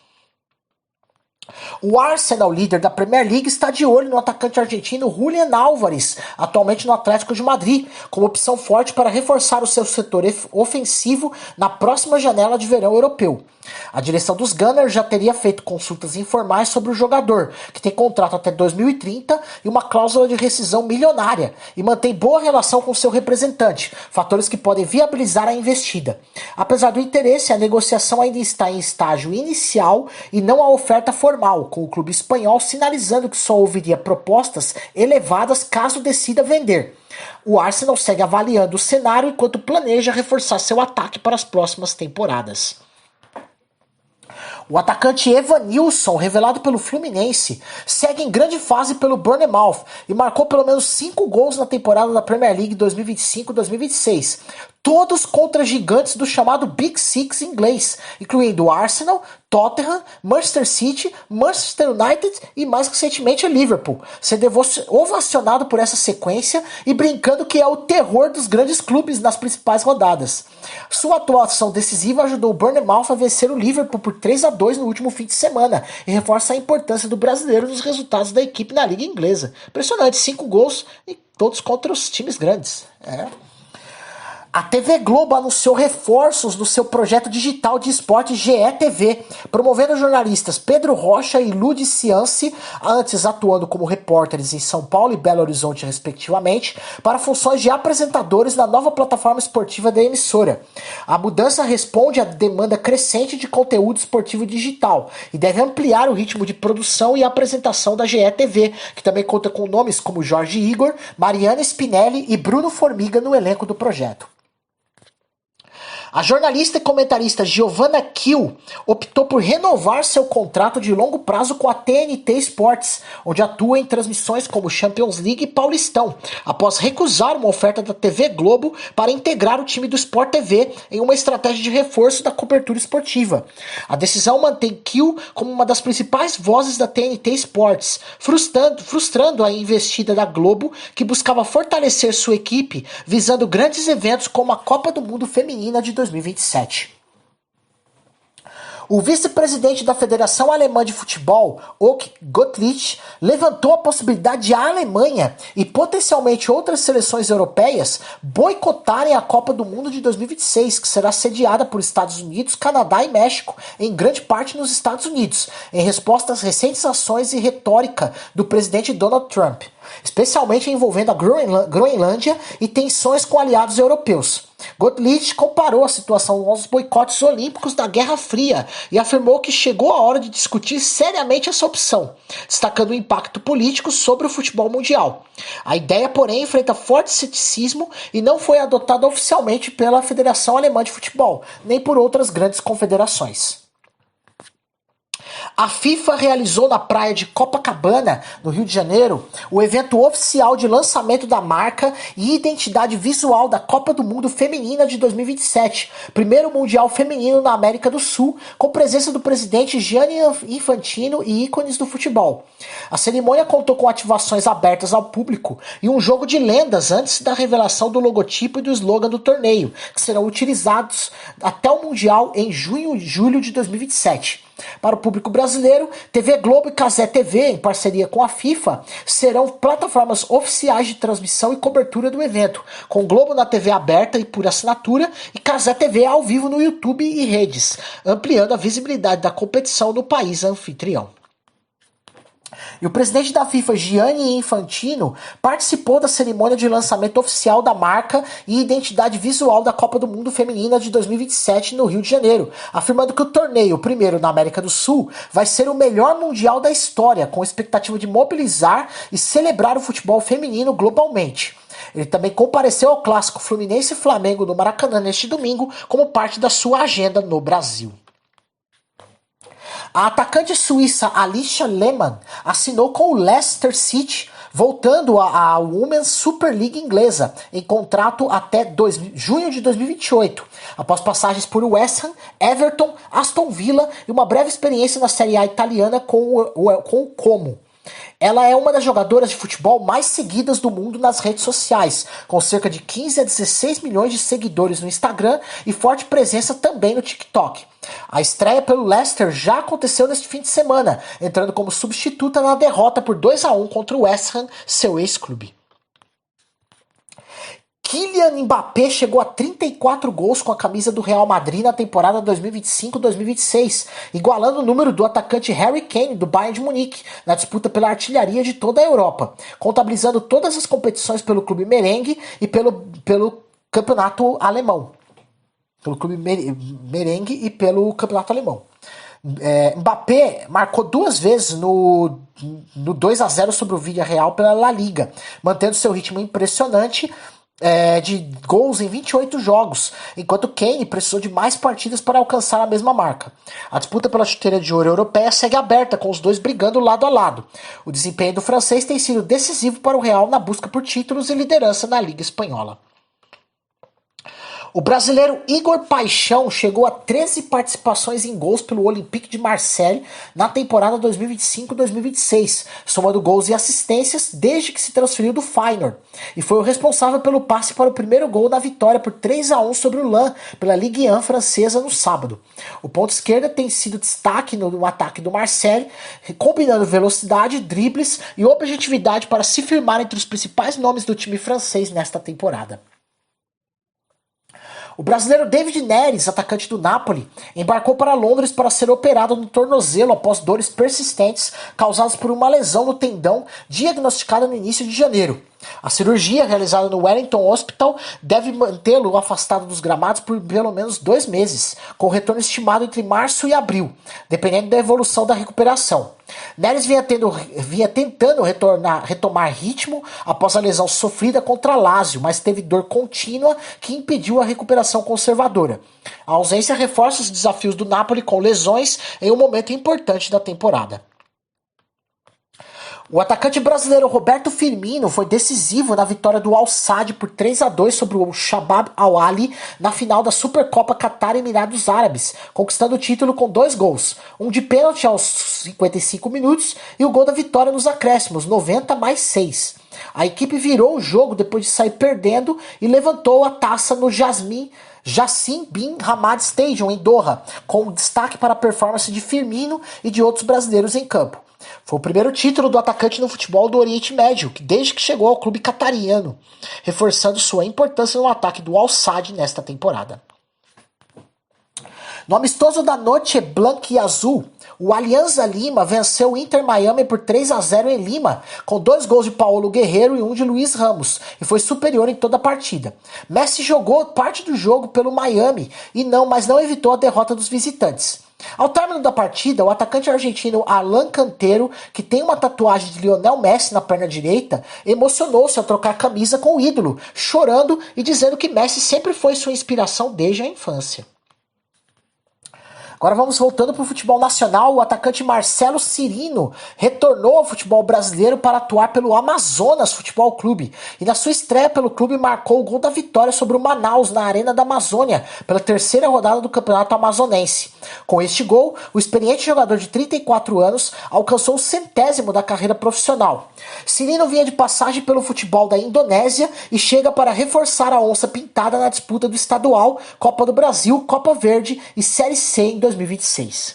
O Arsenal, líder da Premier League, está de olho no atacante argentino Julián Álvares, atualmente no Atlético de Madrid, como opção forte para reforçar o seu setor ofensivo na próxima janela de verão europeu. A direção dos Gunners já teria feito consultas informais sobre o jogador, que tem contrato até 2030 e uma cláusula de rescisão milionária, e mantém boa relação com seu representante, fatores que podem viabilizar a investida. Apesar do interesse, a negociação ainda está em estágio inicial e não há oferta formal, com o clube espanhol sinalizando que só ouviria propostas elevadas caso decida vender. O Arsenal segue avaliando o cenário enquanto planeja reforçar seu ataque para as próximas temporadas. O atacante Evanilson, revelado pelo Fluminense, segue em grande fase pelo Bournemouth e marcou pelo menos 5 gols na temporada da Premier League 2025-2026, todos contra gigantes do chamado Big Six inglês, incluindo o Arsenal, Tottenham, Manchester City, Manchester United e mais recentemente o Liverpool, sendo ovacionado por essa sequência e brincando que é o terror dos grandes clubes nas principais rodadas. Sua atuação decisiva ajudou o Bournemouth a vencer o Liverpool por 3-2 no último fim de semana e reforça a importância do brasileiro nos resultados da equipe na Liga Inglesa. Impressionante, 5 gols e todos contra os times grandes. A TV Globo anunciou reforços no seu projeto digital de esporte GE.TV, promovendo jornalistas Pedro Rocha e Ludi Cianci, antes atuando como repórteres em São Paulo e Belo Horizonte, respectivamente, para funções de apresentadores na nova plataforma esportiva da emissora. A mudança responde à demanda crescente de conteúdo esportivo digital e deve ampliar o ritmo de produção e apresentação da GE.TV, que também conta com nomes como Jorge Igor, Mariana Spinelli e Bruno Formiga no elenco do projeto. A jornalista e comentarista Giovanna Kiel optou por renovar seu contrato de longo prazo com a TNT Sports, onde atua em transmissões como Champions League e Paulistão, após recusar uma oferta da TV Globo para integrar o time do Sport TV em uma estratégia de reforço da cobertura esportiva. A decisão mantém Kiel como uma das principais vozes da TNT Sports, frustrando a investida da Globo, que buscava fortalecer sua equipe visando grandes eventos como a Copa do Mundo Feminina de 2027. O vice-presidente da Federação Alemã de Futebol, Åke Gottlieb, levantou a possibilidade de a Alemanha e potencialmente outras seleções europeias boicotarem a Copa do Mundo de 2026, que será sediada por Estados Unidos, Canadá e México, em grande parte nos Estados Unidos, em resposta às recentes ações e retórica do presidente Donald Trump, especialmente envolvendo a Groenlândia e tensões com aliados europeus. Gottlieb comparou a situação aos boicotes olímpicos da Guerra Fria e afirmou que chegou a hora de discutir seriamente essa opção, destacando o impacto político sobre o futebol mundial. A ideia, porém, enfrenta forte ceticismo e não foi adotada oficialmente pela Federação Alemã de Futebol, nem por outras grandes confederações. A FIFA realizou na praia de Copacabana, no Rio de Janeiro, o evento oficial de lançamento da marca e identidade visual da Copa do Mundo Feminina de 2027, primeiro Mundial Feminino na América do Sul, com presença do presidente Gianni Infantino e ícones do futebol. A cerimônia contou com ativações abertas ao público e um jogo de lendas antes da revelação do logotipo e do slogan do torneio, que serão utilizados até o Mundial em junho e julho de 2027. Para o público brasileiro, TV Globo e Cazé TV, em parceria com a FIFA, serão plataformas oficiais de transmissão e cobertura do evento, com Globo na TV aberta e por assinatura e Cazé TV ao vivo no YouTube e redes, ampliando a visibilidade da competição no país anfitrião. E o presidente da FIFA, Gianni Infantino, participou da cerimônia de lançamento oficial da marca e identidade visual da Copa do Mundo Feminina de 2027 no Rio de Janeiro, afirmando que o torneio, o primeiro na América do Sul, vai ser o melhor mundial da história, com expectativa de mobilizar e celebrar o futebol feminino globalmente. Ele também compareceu ao clássico Fluminense e Flamengo no Maracanã neste domingo como parte da sua agenda no Brasil. A atacante suíça Alicia Lehmann assinou com o Leicester City, voltando à Women's Super League inglesa, em contrato até junho de 2028, após passagens por West Ham, Everton, Aston Villa e uma breve experiência na Série A italiana com o Como. Ela é uma das jogadoras de futebol mais seguidas do mundo nas redes sociais, com cerca de 15 a 16 milhões de seguidores no Instagram e forte presença também no TikTok. A estreia pelo Leicester já aconteceu neste fim de semana, entrando como substituta na derrota por 2-1 contra o West Ham, seu ex-clube. Kylian Mbappé chegou a 34 gols com a camisa do Real Madrid na temporada 2025-2026, igualando o número do atacante Harry Kane do Bayern de Munique na disputa pela artilharia de toda a Europa, contabilizando todas as competições pelo clube merengue e pelo campeonato alemão. Pelo clube merengue e pelo campeonato alemão. Mbappé marcou 2 vezes no 2-0 sobre o Villarreal pela La Liga, mantendo seu ritmo impressionante de gols em 28 jogos, enquanto Kane precisou de mais partidas para alcançar a mesma marca. A disputa pela chuteira de ouro europeia segue aberta, com os dois brigando lado a lado. O desempenho do francês tem sido decisivo para o Real na busca por títulos e liderança na Liga Espanhola. O brasileiro Igor Paixão chegou a 13 participações em gols pelo Olympique de Marseille na temporada 2025-2026, somando gols e assistências desde que se transferiu do Feyenoord, e foi o responsável pelo passe para o primeiro gol na vitória por 3-1 sobre o Lens pela Ligue 1 francesa no sábado. O ponto esquerda tem sido destaque no ataque do Marseille, combinando velocidade, dribles e objetividade para se firmar entre os principais nomes do time francês nesta temporada. O brasileiro David Neres, atacante do Napoli, embarcou para Londres para ser operado no tornozelo após dores persistentes causadas por uma lesão no tendão diagnosticada no início de janeiro. A cirurgia, realizada no Wellington Hospital, deve mantê-lo afastado dos gramados por pelo menos 2 meses, com retorno estimado entre março e abril, dependendo da evolução da recuperação. Neres vinha tentando retomar ritmo após a lesão sofrida contra Lazio, mas teve dor contínua que impediu a recuperação conservadora. A ausência reforça os desafios do Napoli com lesões em um momento importante da temporada. O atacante brasileiro Roberto Firmino foi decisivo na vitória do Al-Sadd por 3-2 sobre o Shabab Al-Ahly na final da Supercopa Qatar Emirados Árabes, conquistando o título com 2 gols, um de pênalti aos 55 minutos e o gol da vitória nos acréscimos, 90+6. A equipe virou o jogo depois de sair perdendo e levantou a taça no Jassim Bin Hamad Stadium em Doha, com destaque para a performance de Firmino e de outros brasileiros em campo. Foi o primeiro título do atacante no futebol do Oriente Médio, desde que chegou ao clube catariano, reforçando sua importância no ataque do Al-Sadd nesta temporada. No amistoso da Noche Blanca e Azul, o Alianza Lima venceu o Inter Miami por 3-0 em Lima, com 2 gols de Paulo Guerreiro e um de Luiz Ramos, e foi superior em toda a partida. Messi jogou parte do jogo pelo Miami, mas não evitou a derrota dos visitantes. Ao término da partida, o atacante argentino Alan Cantero, que tem uma tatuagem de Lionel Messi na perna direita, emocionou-se ao trocar camisa com o ídolo, chorando e dizendo que Messi sempre foi sua inspiração desde a infância. Agora vamos voltando para o futebol nacional. O atacante Marcelo Cirino retornou ao futebol brasileiro para atuar pelo Amazonas Futebol Clube. E na sua estreia pelo clube marcou o gol da vitória sobre o Manaus na Arena da Amazônia, pela 3ª rodada do Campeonato Amazonense. Com este gol, o experiente jogador de 34 anos alcançou o 100º da carreira profissional. Cirino vinha de passagem pelo futebol da Indonésia e chega para reforçar a onça pintada na disputa do estadual, Copa do Brasil, Copa Verde e Série C em 2026.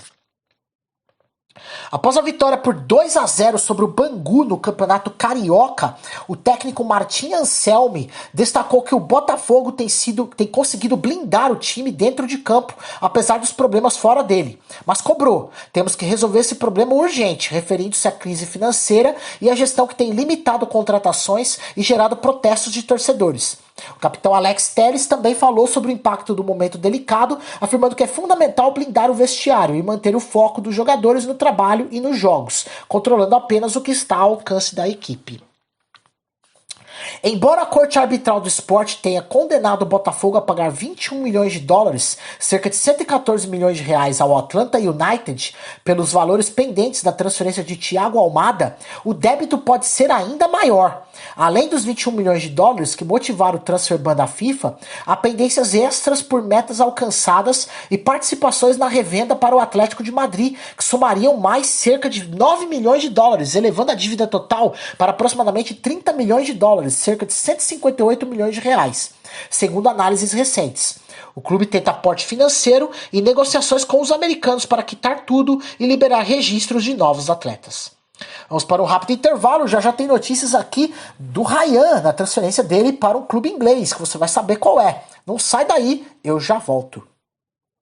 Após a vitória por 2-0 sobre o Bangu no Campeonato Carioca, o técnico Martim Anselmi destacou que o Botafogo tem conseguido blindar o time dentro de campo, apesar dos problemas fora dele. Mas cobrou: temos que resolver esse problema urgente, referindo-se à crise financeira e à gestão que tem limitado contratações e gerado protestos de torcedores. O capitão Alex Telles também falou sobre o impacto do momento delicado, afirmando que é fundamental blindar o vestiário e manter o foco dos jogadores no trabalho e nos jogos, controlando apenas o que está ao alcance da equipe. Embora a Corte Arbitral do Esporte tenha condenado o Botafogo a pagar 21 milhões de dólares, cerca de 114 milhões de reais ao Atlanta United, pelos valores pendentes da transferência de Thiago Almada, o débito pode ser ainda maior. Além dos 21 milhões de dólares que motivaram o transfer ban da FIFA, há pendências extras por metas alcançadas e participações na revenda para o Atlético de Madrid, que somariam mais cerca de 9 milhões de dólares, elevando a dívida total para aproximadamente 30 milhões de dólares, cerca de 158 milhões de reais, segundo análises recentes. O clube tenta aporte financeiro e negociações com os americanos para quitar tudo e liberar registros de novos atletas. Vamos para um rápido intervalo, já tem notícias aqui do Ryan, na transferência dele para um clube inglês, que você vai saber qual é. Não sai daí, eu já volto.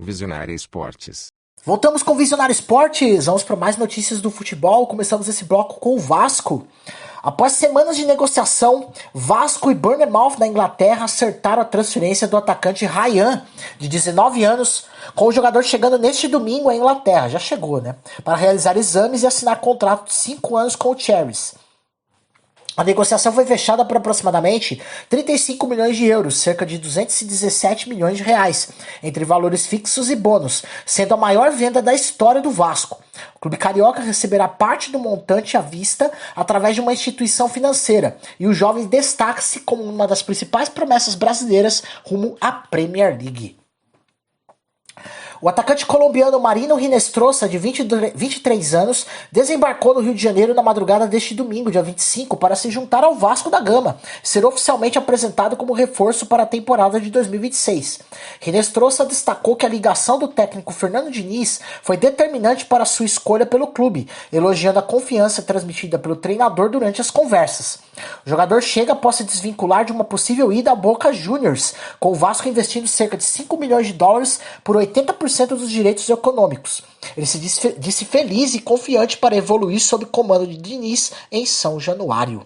Visionária Esportes. Voltamos com Visionário Esportes, vamos para mais notícias do futebol. Começamos esse bloco com o Vasco. Após semanas de negociação, Vasco e Bournemouth da Inglaterra acertaram a transferência do atacante Ryan, de 19 anos, com o jogador chegando neste domingo à Inglaterra, já chegou, né? Para realizar exames e assinar contrato de 5 anos com o Cherries. A negociação foi fechada por aproximadamente 35 milhões de euros, cerca de 217 milhões de reais, entre valores fixos e bônus, sendo a maior venda da história do Vasco. O clube carioca receberá parte do montante à vista através de uma instituição financeira, e o jovem destaca-se como uma das principais promessas brasileiras rumo à Premier League. O atacante colombiano Marino Hinestrosa, de 23 anos, desembarcou no Rio de Janeiro na madrugada deste domingo, dia 25, para se juntar ao Vasco da Gama, ser oficialmente apresentado como reforço para a temporada de 2026. Hinestrosa destacou que a ligação do técnico Fernando Diniz foi determinante para sua escolha pelo clube, elogiando a confiança transmitida pelo treinador durante as conversas. O jogador chega após se desvincular de uma possível ida ao Boca Juniors, com o Vasco investindo cerca de 5 milhões de dólares por 80% dos direitos econômicos. Ele se disse feliz e confiante para evoluir sob comando de Diniz em São Januário.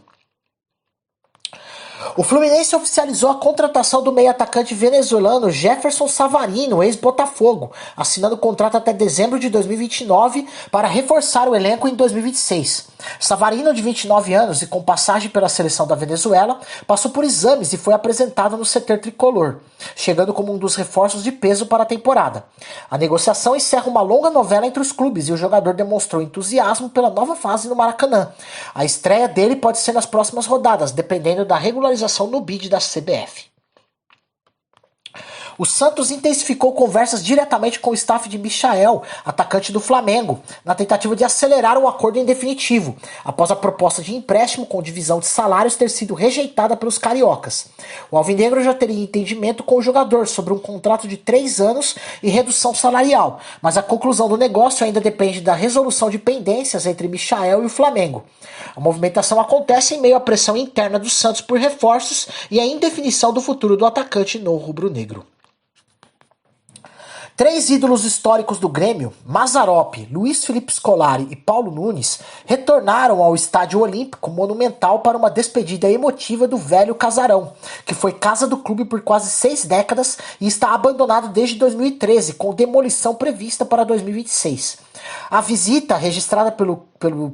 O Fluminense oficializou a contratação do meio-atacante venezuelano Jefferson Savarino, ex-Botafogo, assinando o contrato até dezembro de 2029 para reforçar o elenco em 2026. Savarino, de 29 anos e com passagem pela seleção da Venezuela, passou por exames e foi apresentado no CT tricolor, chegando como um dos reforços de peso para a temporada. A negociação encerra uma longa novela entre os clubes e o jogador demonstrou entusiasmo pela nova fase no Maracanã. A estreia dele pode ser nas próximas rodadas, dependendo da regularização no bid da CBF. O Santos intensificou conversas diretamente com o staff de Michael, atacante do Flamengo, na tentativa de acelerar o acordo em definitivo, após a proposta de empréstimo com divisão de salários ter sido rejeitada pelos cariocas. O alvinegro já teria entendimento com o jogador sobre um contrato de 3 anos e redução salarial, mas a conclusão do negócio ainda depende da resolução de pendências entre Michael e o Flamengo. A movimentação acontece em meio à pressão interna do Santos por reforços e a indefinição do futuro do atacante no rubro-negro. 3 ídolos históricos do Grêmio, Mazzaropi, Luiz Felipe Scolari e Paulo Nunes, retornaram ao Estádio Olímpico Monumental para uma despedida emotiva do velho casarão, que foi casa do clube por quase 6 décadas e está abandonado desde 2013, com demolição prevista para 2026. A visita, registrada pelo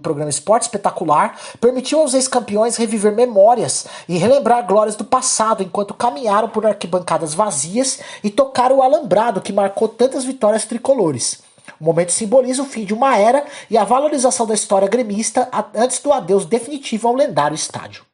programa Esporte Espetacular, permitiu aos ex-campeões reviver memórias e relembrar glórias do passado enquanto caminharam por arquibancadas vazias e tocaram o alambrado que marcou tantas vitórias tricolores. O momento simboliza o fim de uma era e a valorização da história gremista antes do adeus definitivo ao lendário estádio.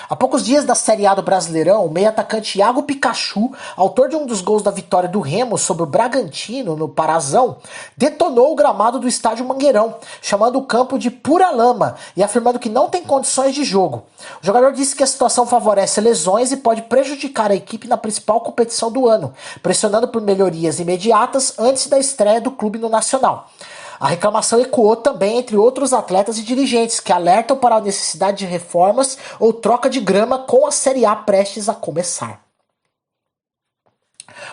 Há poucos dias da Série A do Brasileirão, o meio-atacante Iago Pikachu, autor de um dos gols da vitória do Remo sobre o Bragantino no Parazão, detonou o gramado do estádio Mangueirão, chamando o campo de pura lama e afirmando que não tem condições de jogo. O jogador disse que a situação favorece lesões e pode prejudicar a equipe na principal competição do ano, pressionando por melhorias imediatas antes da estreia do clube no Nacional. A reclamação ecoou também entre outros atletas e dirigentes que alertam para a necessidade de reformas ou troca de grama com a Série A prestes a começar.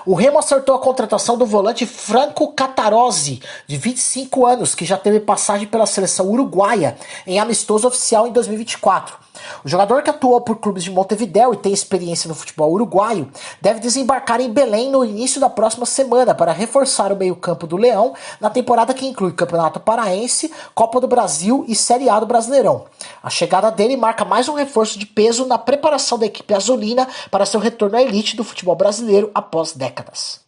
O Remo acertou a contratação do volante Franco Catarozzi, de 25 anos, que já teve passagem pela seleção uruguaia em amistoso oficial em 2024. O jogador, que atuou por clubes de Montevidéu e tem experiência no futebol uruguaio, deve desembarcar em Belém no início da próxima semana para reforçar o meio-campo do Leão na temporada que inclui Campeonato Paraense, Copa do Brasil e Série A do Brasileirão. A chegada dele marca mais um reforço de peso na preparação da equipe azulina para seu retorno à elite do futebol brasileiro após décadas.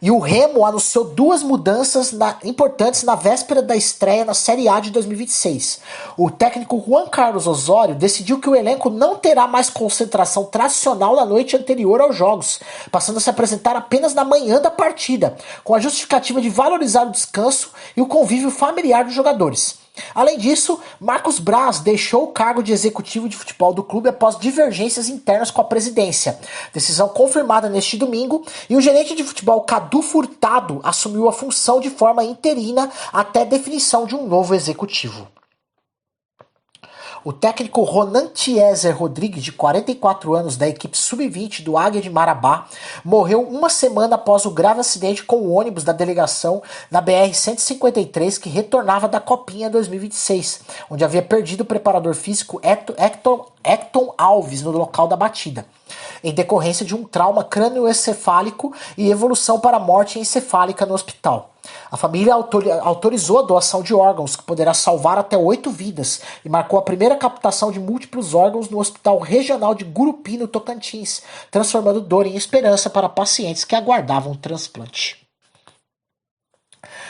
E o Remo anunciou duas mudanças importantes na véspera da estreia na Série A de 2026. O técnico Juan Carlos Osório decidiu que o elenco não terá mais concentração tradicional na noite anterior aos jogos, passando a se apresentar apenas na manhã da partida, com a justificativa de valorizar o descanso e o convívio familiar dos jogadores. Além disso, Marcos Braz deixou o cargo de executivo de futebol do clube após divergências internas com a presidência. Decisão confirmada neste domingo, e o gerente de futebol Cadu Furtado assumiu a função de forma interina até definição de um novo executivo. O técnico Ronan Tiezer Rodrigues, de 44 anos, da equipe sub-20 do Águia de Marabá, morreu uma semana após o grave acidente com o ônibus da delegação na BR-153 que retornava da Copinha 2026, onde havia perdido o preparador físico Hecton Alves no local da batida, em decorrência de um trauma crânioencefálico e evolução para a morte encefálica no hospital. A família autorizou a doação de órgãos, que poderá salvar até 8 vidas, e marcou a primeira captação de múltiplos órgãos no Hospital Regional de Gurupi, no Tocantins, transformando dor em esperança para pacientes que aguardavam transplante.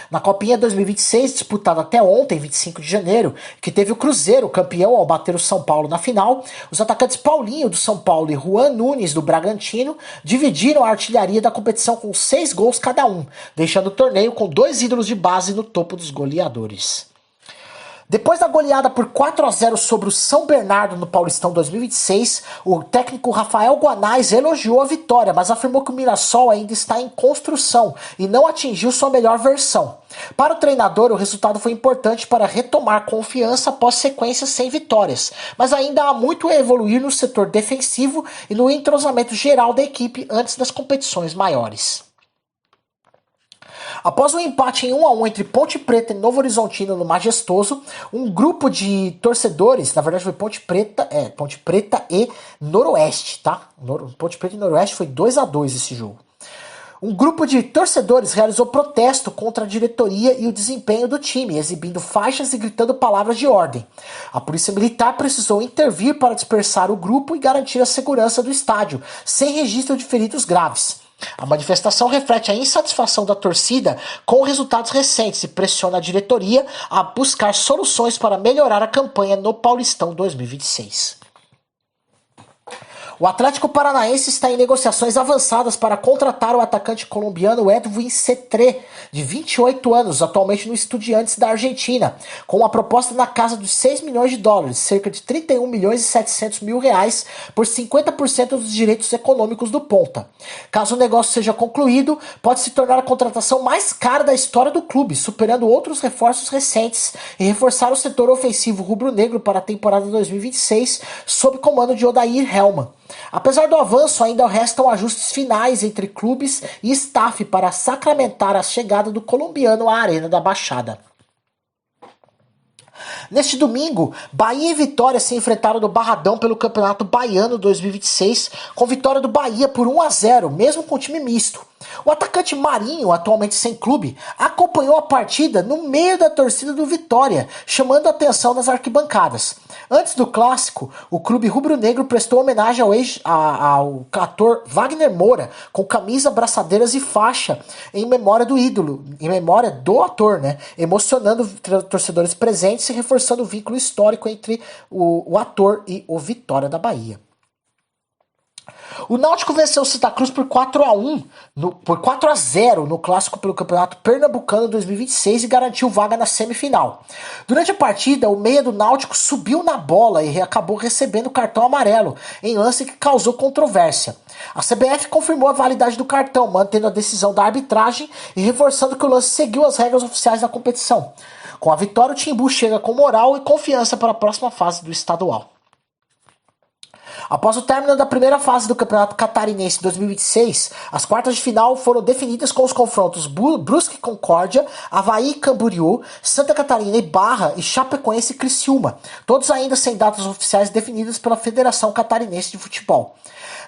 Na Copinha 2026, disputada até ontem, 25 de janeiro, que teve o Cruzeiro campeão ao bater o São Paulo na final, os atacantes Paulinho, do São Paulo, e Juan Nunes, do Bragantino, dividiram a artilharia da competição com 6 gols cada um, deixando o torneio com 2 ídolos de base no topo dos goleadores. Depois da goleada por 4-0 sobre o São Bernardo no Paulistão 2026, o técnico Rafael Guanais elogiou a vitória, mas afirmou que o Mirassol ainda está em construção e não atingiu sua melhor versão. Para o treinador, o resultado foi importante para retomar confiança após sequências sem vitórias, mas ainda há muito a evoluir no setor defensivo e no entrosamento geral da equipe antes das competições maiores. Após um empate em 1-1 entre Ponte Preta e Novo Horizontino no Majestoso, um grupo de torcedores, na verdade foi Ponte Preta e Noroeste, tá? Ponte Preta e Noroeste foi 2-2 esse jogo. Um grupo de torcedores realizou protesto contra a diretoria e o desempenho do time, exibindo faixas e gritando palavras de ordem. A polícia militar precisou intervir para dispersar o grupo e garantir a segurança do estádio, sem registro de feridos graves. A manifestação reflete a insatisfação da torcida com resultados recentes e pressiona a diretoria a buscar soluções para melhorar a campanha no Paulistão 2026. O Atlético Paranaense está em negociações avançadas para contratar o atacante colombiano Edwin Cetré, de 28 anos, atualmente no Estudiantes da Argentina, com uma proposta na casa dos 6 milhões de dólares, cerca de 31 milhões e 700 mil reais, por 50% dos direitos econômicos do ponta. Caso o negócio seja concluído, pode se tornar a contratação mais cara da história do clube, superando outros reforços recentes e reforçar o setor ofensivo rubro-negro para a temporada 2026, sob comando de Odair Hellmann. Apesar do avanço, ainda restam ajustes finais entre clubes e staff para sacramentar a chegada do colombiano à Arena da Baixada. Neste domingo, Bahia e Vitória se enfrentaram no Barradão pelo Campeonato Baiano 2026, com vitória do Bahia por 1-0, mesmo com time misto. O atacante Marinho, atualmente sem clube, acompanhou a partida no meio da torcida do Vitória, chamando a atenção das arquibancadas. Antes do clássico, o clube rubro-negro prestou homenagem ao ator Wagner Moura, com camisa, braçadeiras e faixa, em memória do ídolo, em memória do ator, né? Emocionando torcedores presentes e reforçando o vínculo histórico entre o ator e o Vitória da Bahia. O Náutico venceu o Santa Cruz por 4-0 no clássico pelo Campeonato Pernambucano 2026 e garantiu vaga na semifinal. Durante a partida, o meia do Náutico subiu na bola e acabou recebendo cartão amarelo, em lance que causou controvérsia. A CBF confirmou a validade do cartão, mantendo a decisão da arbitragem e reforçando que o lance seguiu as regras oficiais da competição. Com a vitória, o Timbu chega com moral e confiança para a próxima fase do estadual. Após o término da primeira fase do Campeonato Catarinense 2026, as quartas de final foram definidas com os confrontos Brusque e Concórdia, Avaí e Camboriú, Santa Catarina e Barra e Chapecoense e Criciúma, todos ainda sem datas oficiais definidas pela Federação Catarinense de Futebol.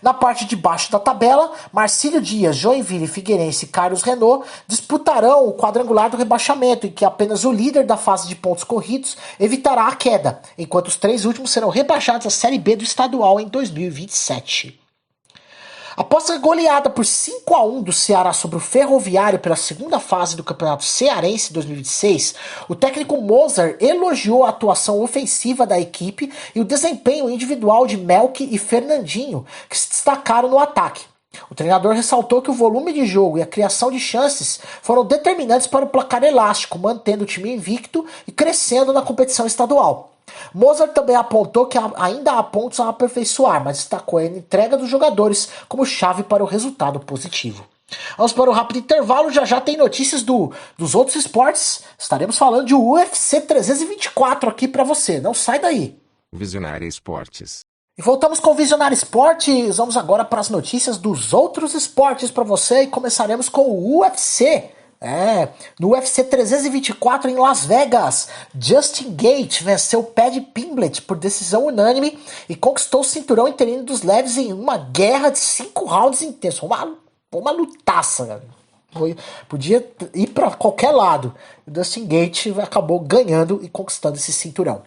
Na parte de baixo da tabela, Marcílio Dias, Joinville, Figueirense e Carlos Renault disputarão o quadrangular do rebaixamento, em que apenas o líder da fase de pontos corridos evitará a queda, enquanto os 3 últimos serão rebaixados à Série B do estadual em 2027. Após a goleada por 5-1 do Ceará sobre o Ferroviário pela segunda fase do Campeonato Cearense 2026, o técnico Mozart elogiou a atuação ofensiva da equipe e o desempenho individual de Melk e Fernandinho, que se destacaram no ataque. O treinador ressaltou que o volume de jogo e a criação de chances foram determinantes para o placar elástico, mantendo o time invicto e crescendo na competição estadual. Mozart também apontou que ainda há pontos a aperfeiçoar, mas destacou a entrega dos jogadores como chave para o resultado positivo. Vamos para o rápido intervalo, já tem notícias dos outros esportes. Estaremos falando de UFC 324 aqui para você, não sai daí. Visionária Esportes. E voltamos com o Visionário Esportes, vamos agora para as notícias dos outros esportes para você e começaremos com o UFC. No UFC 324 em Las Vegas, Justin Gaethje venceu Paddy Pimblett por decisão unânime e conquistou o cinturão interino dos leves em uma guerra de 5 rounds inteiros. Uma lutaça, cara. Podia ir para qualquer lado. O Justin Gaethje acabou ganhando e conquistando esse cinturão.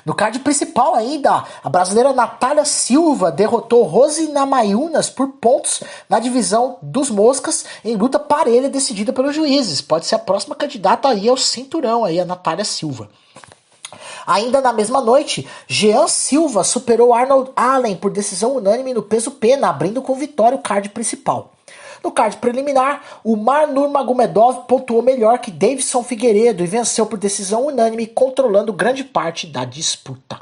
No card principal ainda, a brasileira Natália Silva derrotou Rose Namajunas por pontos na divisão dos moscas em luta parelha decidida pelos juízes. Pode ser a próxima candidata aí ao cinturão, aí, a Natália Silva. Ainda na mesma noite, Jean Silva superou Arnold Allen por decisão unânime no peso pena, abrindo com vitória o card principal. No card preliminar, o Mar Nurmagomedov pontuou melhor que Davidson Figueiredo e venceu por decisão unânime, controlando grande parte da disputa.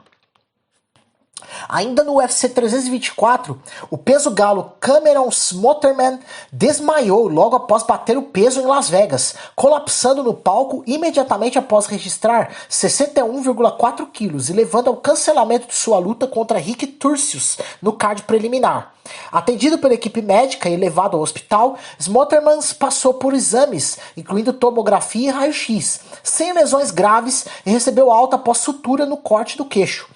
Ainda no UFC 324, o peso galo Cameron Smotherman desmaiou logo após bater o peso em Las Vegas, colapsando no palco imediatamente após registrar 61,4 quilos e levando ao cancelamento de sua luta contra Rick Turcios no card preliminar. Atendido pela equipe médica e levado ao hospital, Smotherman passou por exames, incluindo tomografia e raio-x, sem lesões graves e recebeu alta após sutura no corte do queixo.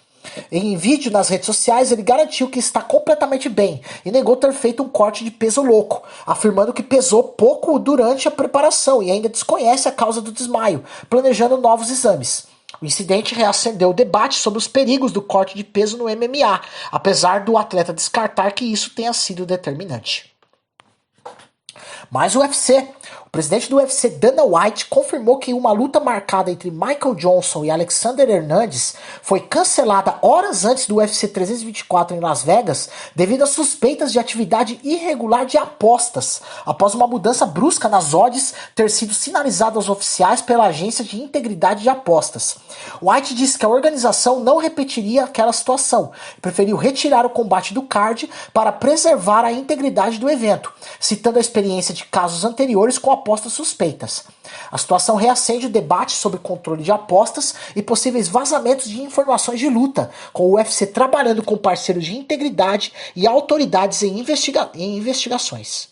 Em vídeo nas redes sociais, ele garantiu que está completamente bem e negou ter feito um corte de peso louco, afirmando que pesou pouco durante a preparação e ainda desconhece a causa do desmaio, planejando novos exames. O incidente reacendeu o debate sobre os perigos do corte de peso no MMA, apesar do atleta descartar que isso tenha sido determinante. Mais o UFC. O presidente do UFC, Dana White, confirmou que uma luta marcada entre Michael Johnson e Alexander Hernandez foi cancelada horas antes do UFC 324 em Las Vegas devido a suspeitas de atividade irregular de apostas, após uma mudança brusca nas odds ter sido sinalizada aos oficiais pela Agência de Integridade de Apostas. White disse que a organização não repetiria aquela situação e preferiu retirar o combate do card para preservar a integridade do evento, citando a experiência de casos anteriores com apostas suspeitas. A situação reacende o debate sobre controle de apostas e possíveis vazamentos de informações de luta, com o UFC trabalhando com parceiros de integridade e autoridades em investigações.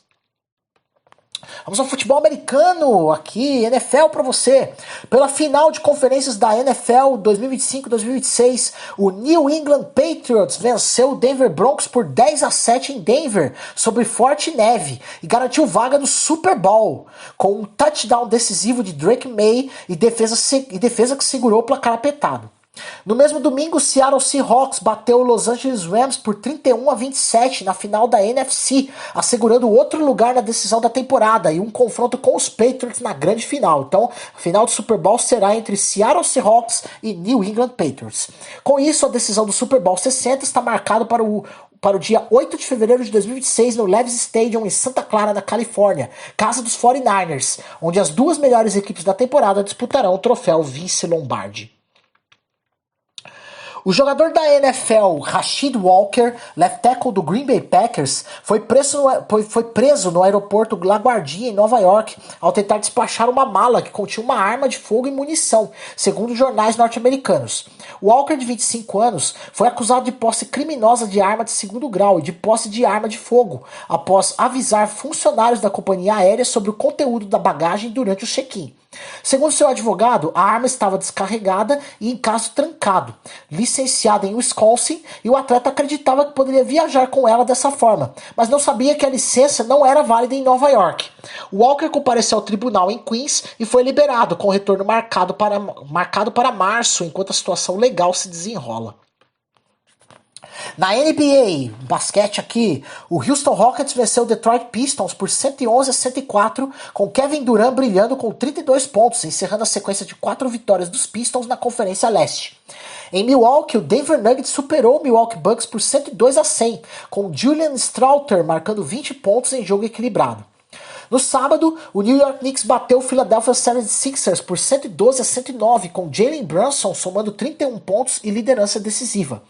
Vamos ao futebol americano aqui, NFL para você. Pela final de conferências da NFL 2025-2026, o New England Patriots venceu o Denver Broncos por 10-7 em Denver, sobre forte neve, e garantiu vaga no Super Bowl, com um touchdown decisivo de Drake May e defesa que segurou o placar apertado. No mesmo domingo, o Seattle Seahawks bateu o Los Angeles Rams por 31-27 na final da NFC, assegurando outro lugar na decisão da temporada e um confronto com os Patriots na grande final. Então, a final do Super Bowl será entre Seattle Seahawks e New England Patriots. Com isso, a decisão do Super Bowl 60 está marcada para o dia 8 de fevereiro de 2026 no Levi's Stadium em Santa Clara, na Califórnia, casa dos 49ers, onde as duas melhores equipes da temporada disputarão o troféu Vince Lombardi. O jogador da NFL, Rashid Walker, left tackle do Green Bay Packers, foi preso no aeroporto LaGuardia, em Nova York, ao tentar despachar uma mala que continha uma arma de fogo e munição, segundo jornais norte-americanos. Walker, de 25 anos, foi acusado de posse criminosa de arma de segundo grau e de posse de arma de fogo, após avisar funcionários da companhia aérea sobre o conteúdo da bagagem durante o check-in. Segundo seu advogado, a arma estava descarregada e em caso trancado, licenciada em Wisconsin, e o atleta acreditava que poderia viajar com ela dessa forma, mas não sabia que a licença não era válida em Nova York. Walker compareceu ao tribunal em Queens e foi liberado, com retorno marcado para março, enquanto a situação legal se desenrola. Na NBA, basquete aqui, o Houston Rockets venceu o Detroit Pistons por 111-104, com Kevin Durant brilhando com 32 pontos, encerrando a sequência de 4 vitórias dos Pistons na Conferência Leste. Em Milwaukee, o Denver Nuggets superou o Milwaukee Bucks por 102-100, com Julian Stroughter marcando 20 pontos em jogo equilibrado. No sábado, o New York Knicks bateu o Philadelphia 76ers por 112-109, com Jalen Brunson somando 31 pontos e liderança decisiva.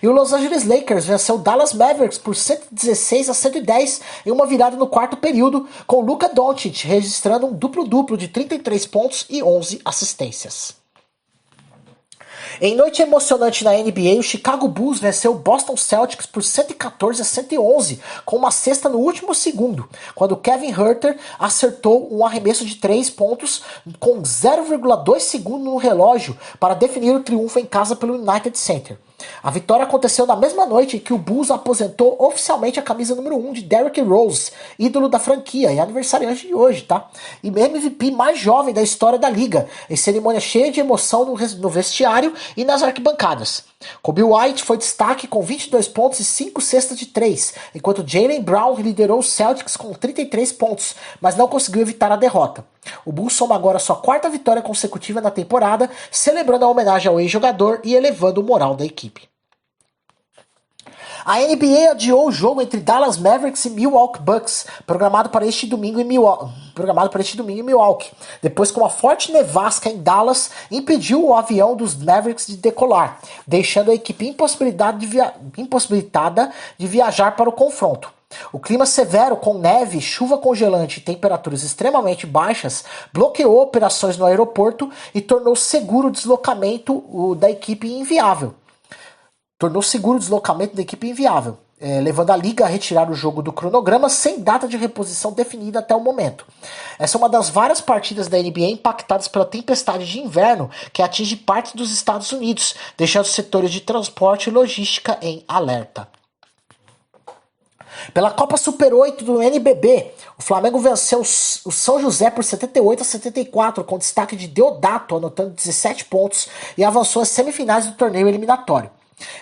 E o Los Angeles Lakers venceu o Dallas Mavericks por 116-110 em uma virada no quarto período, com Luka Doncic registrando um duplo-duplo de 33 pontos e 11 assistências. Em noite emocionante na NBA, o Chicago Bulls venceu o Boston Celtics por 114-111, com uma cesta no último segundo, quando Kevin Huerter acertou um arremesso de 3 pontos com 0,2 segundos no relógio para definir o triunfo em casa pelo United Center. A vitória aconteceu na mesma noite em que o Bulls aposentou oficialmente a camisa número 1 de Derrick Rose, ídolo da franquia e aniversariante de hoje, tá? E MVP mais jovem da história da liga, em cerimônia cheia de emoção no vestiário e nas arquibancadas. Kobe White foi destaque com 22 pontos e 5 cestas de 3, enquanto Jaylen Brown liderou os Celtics com 33 pontos, mas não conseguiu evitar a derrota. O Bulls soma agora sua 4ª vitória consecutiva na temporada, celebrando a homenagem ao ex-jogador e elevando o moral da equipe. A NBA adiou o jogo entre Dallas Mavericks e Milwaukee Bucks, programado para este domingo em Milwaukee, depois que uma forte nevasca em Dallas impediu o avião dos Mavericks de decolar, deixando a equipe impossibilitada de viajar para o confronto. O clima severo com neve, chuva congelante e temperaturas extremamente baixas bloqueou operações no aeroporto e tornou seguro o deslocamento da equipe inviável. Levando a liga a retirar o jogo do cronograma sem data de reposição definida até o momento. Essa é uma das várias partidas da NBA impactadas pela tempestade de inverno que atinge parte dos Estados Unidos, deixando setores de transporte e logística em alerta. Pela Copa Super 8 do NBB, o Flamengo venceu o São José por 78-74, com destaque de Deodato, anotando 17 pontos, e avançou às semifinais do torneio eliminatório.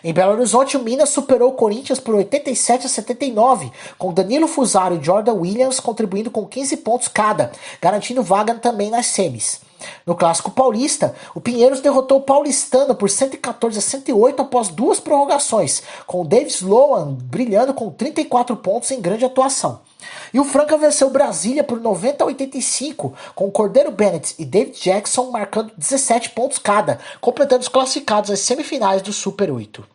Em Belo Horizonte, o Minas superou o Corinthians por 87-79, com Danilo Fusaro e Jordan Williams contribuindo com 15 pontos cada, garantindo vaga também nas semis. No Clássico Paulista, o Pinheiros derrotou o Paulistano por 114-108 após 2 prorrogações, com o Davis Lohan brilhando com 34 pontos em grande atuação. E o Franca venceu Brasília por 90-85, com o Cordeiro Bennett e David Jackson marcando 17 pontos cada, completando os classificados às semifinais do Super 8.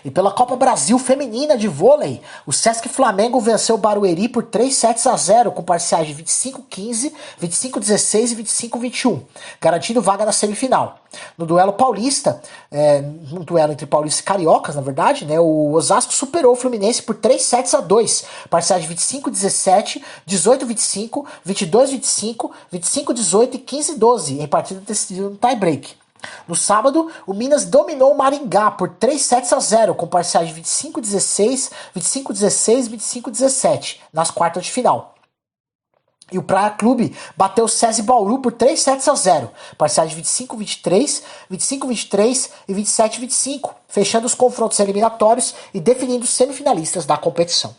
E pela Copa Brasil Feminina de Vôlei, o Sesc Flamengo venceu o Barueri por 3-0 com parciais de 25-15, 25-16 e 25-21, garantindo vaga na semifinal. No duelo paulista, no duelo entre paulistas e cariocas, na verdade, né, o Osasco superou o Fluminense por 3-2, parciais de 25-17, 18-25, 22-25, 25-18 e 15-12, em partida decidida no tie-break. No sábado, o Minas dominou o Maringá por 3-0 com parciais de 25-16, 25-16 e 25-17 nas quartas de final. E o Praia Clube bateu o SESI Bauru por 3-0, parciais de 25-23, 25-23 e 27-25, fechando os confrontos eliminatórios e definindo os semifinalistas da competição.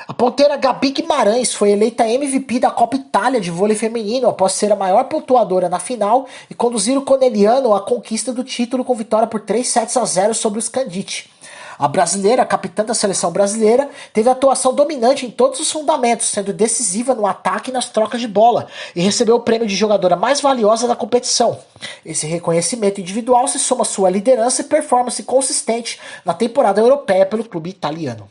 A ponteira Gabi Guimarães foi eleita MVP da Copa Itália de vôlei feminino após ser a maior pontuadora na final e conduzir o Corneliano à conquista do título com vitória por 3-0 sobre os Candice. A brasileira, a capitã da seleção brasileira, teve atuação dominante em todos os fundamentos, sendo decisiva no ataque e nas trocas de bola, e recebeu o prêmio de jogadora mais valiosa da competição. Esse reconhecimento individual se soma à sua liderança e performance consistente na temporada europeia pelo clube italiano.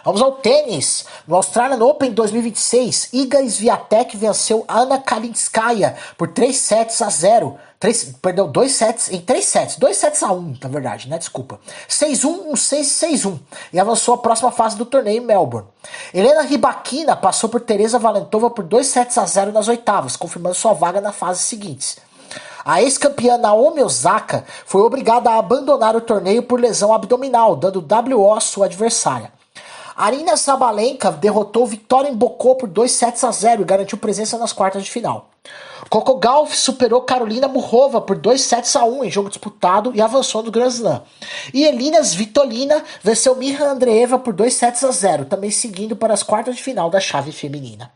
Vamos ao tênis. No Australian Open 2026, Iga Swiatek venceu Anna Kalinskaya por 2 sets em 3 sets. 2 sets a 1, na verdade, né? Desculpa. 6-1, 1-6 e 6-1. E avançou à próxima fase do torneio em Melbourne. Helena Rybakina passou por Teresa Valentova por 2 sets a 0 nas oitavas, confirmando sua vaga na fase seguinte. A ex-campeã Naomi Osaka foi obrigada a abandonar o torneio por lesão abdominal, dando WO à sua adversária. Aryna Sabalenka derrotou Victoria Mboko por 2 sets a 0 e garantiu presença nas quartas de final. Coco Gauff superou Karolina Muchova por 2 sets a 1 em jogo disputado e avançou no Grand Slam. E Elina Svitolina venceu Miha Andreeva por 2 sets a 0, também seguindo para as quartas de final da chave feminina.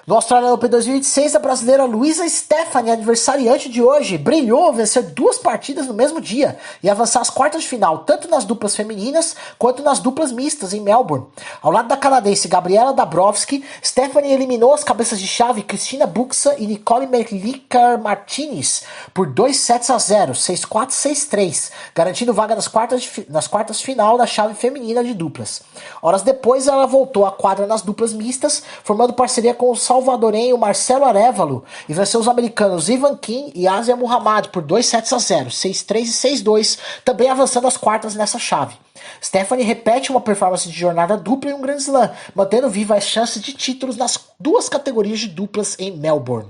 No Australian Open 2026, a brasileira Luisa Stefani, aniversariante de hoje, brilhou ao vencer 2 partidas no mesmo dia e avançar às quartas de final, tanto nas duplas femininas quanto nas duplas mistas em Melbourne. Ao lado da canadense Gabriela Dabrowski, Stefani eliminou as cabeças de chave Cristina Buxa e Nicole Merlicar Martinez por 2 sets a 0, 6-4 e 6-3, garantindo vaga nas quartas de final da chave feminina de duplas. Horas depois, ela voltou à quadra nas duplas mistas, formando parceria com o salvadorenho Marcelo Arévalo e venceu os americanos Ivan Kim e Asia Muhammad por 2 sets a 0, 6-3 e 6-2, também avançando às quartas nessa chave. Stephanie repete uma performance de jornada dupla em um Grand Slam, mantendo viva as chances de títulos nas 2 categorias de duplas em Melbourne.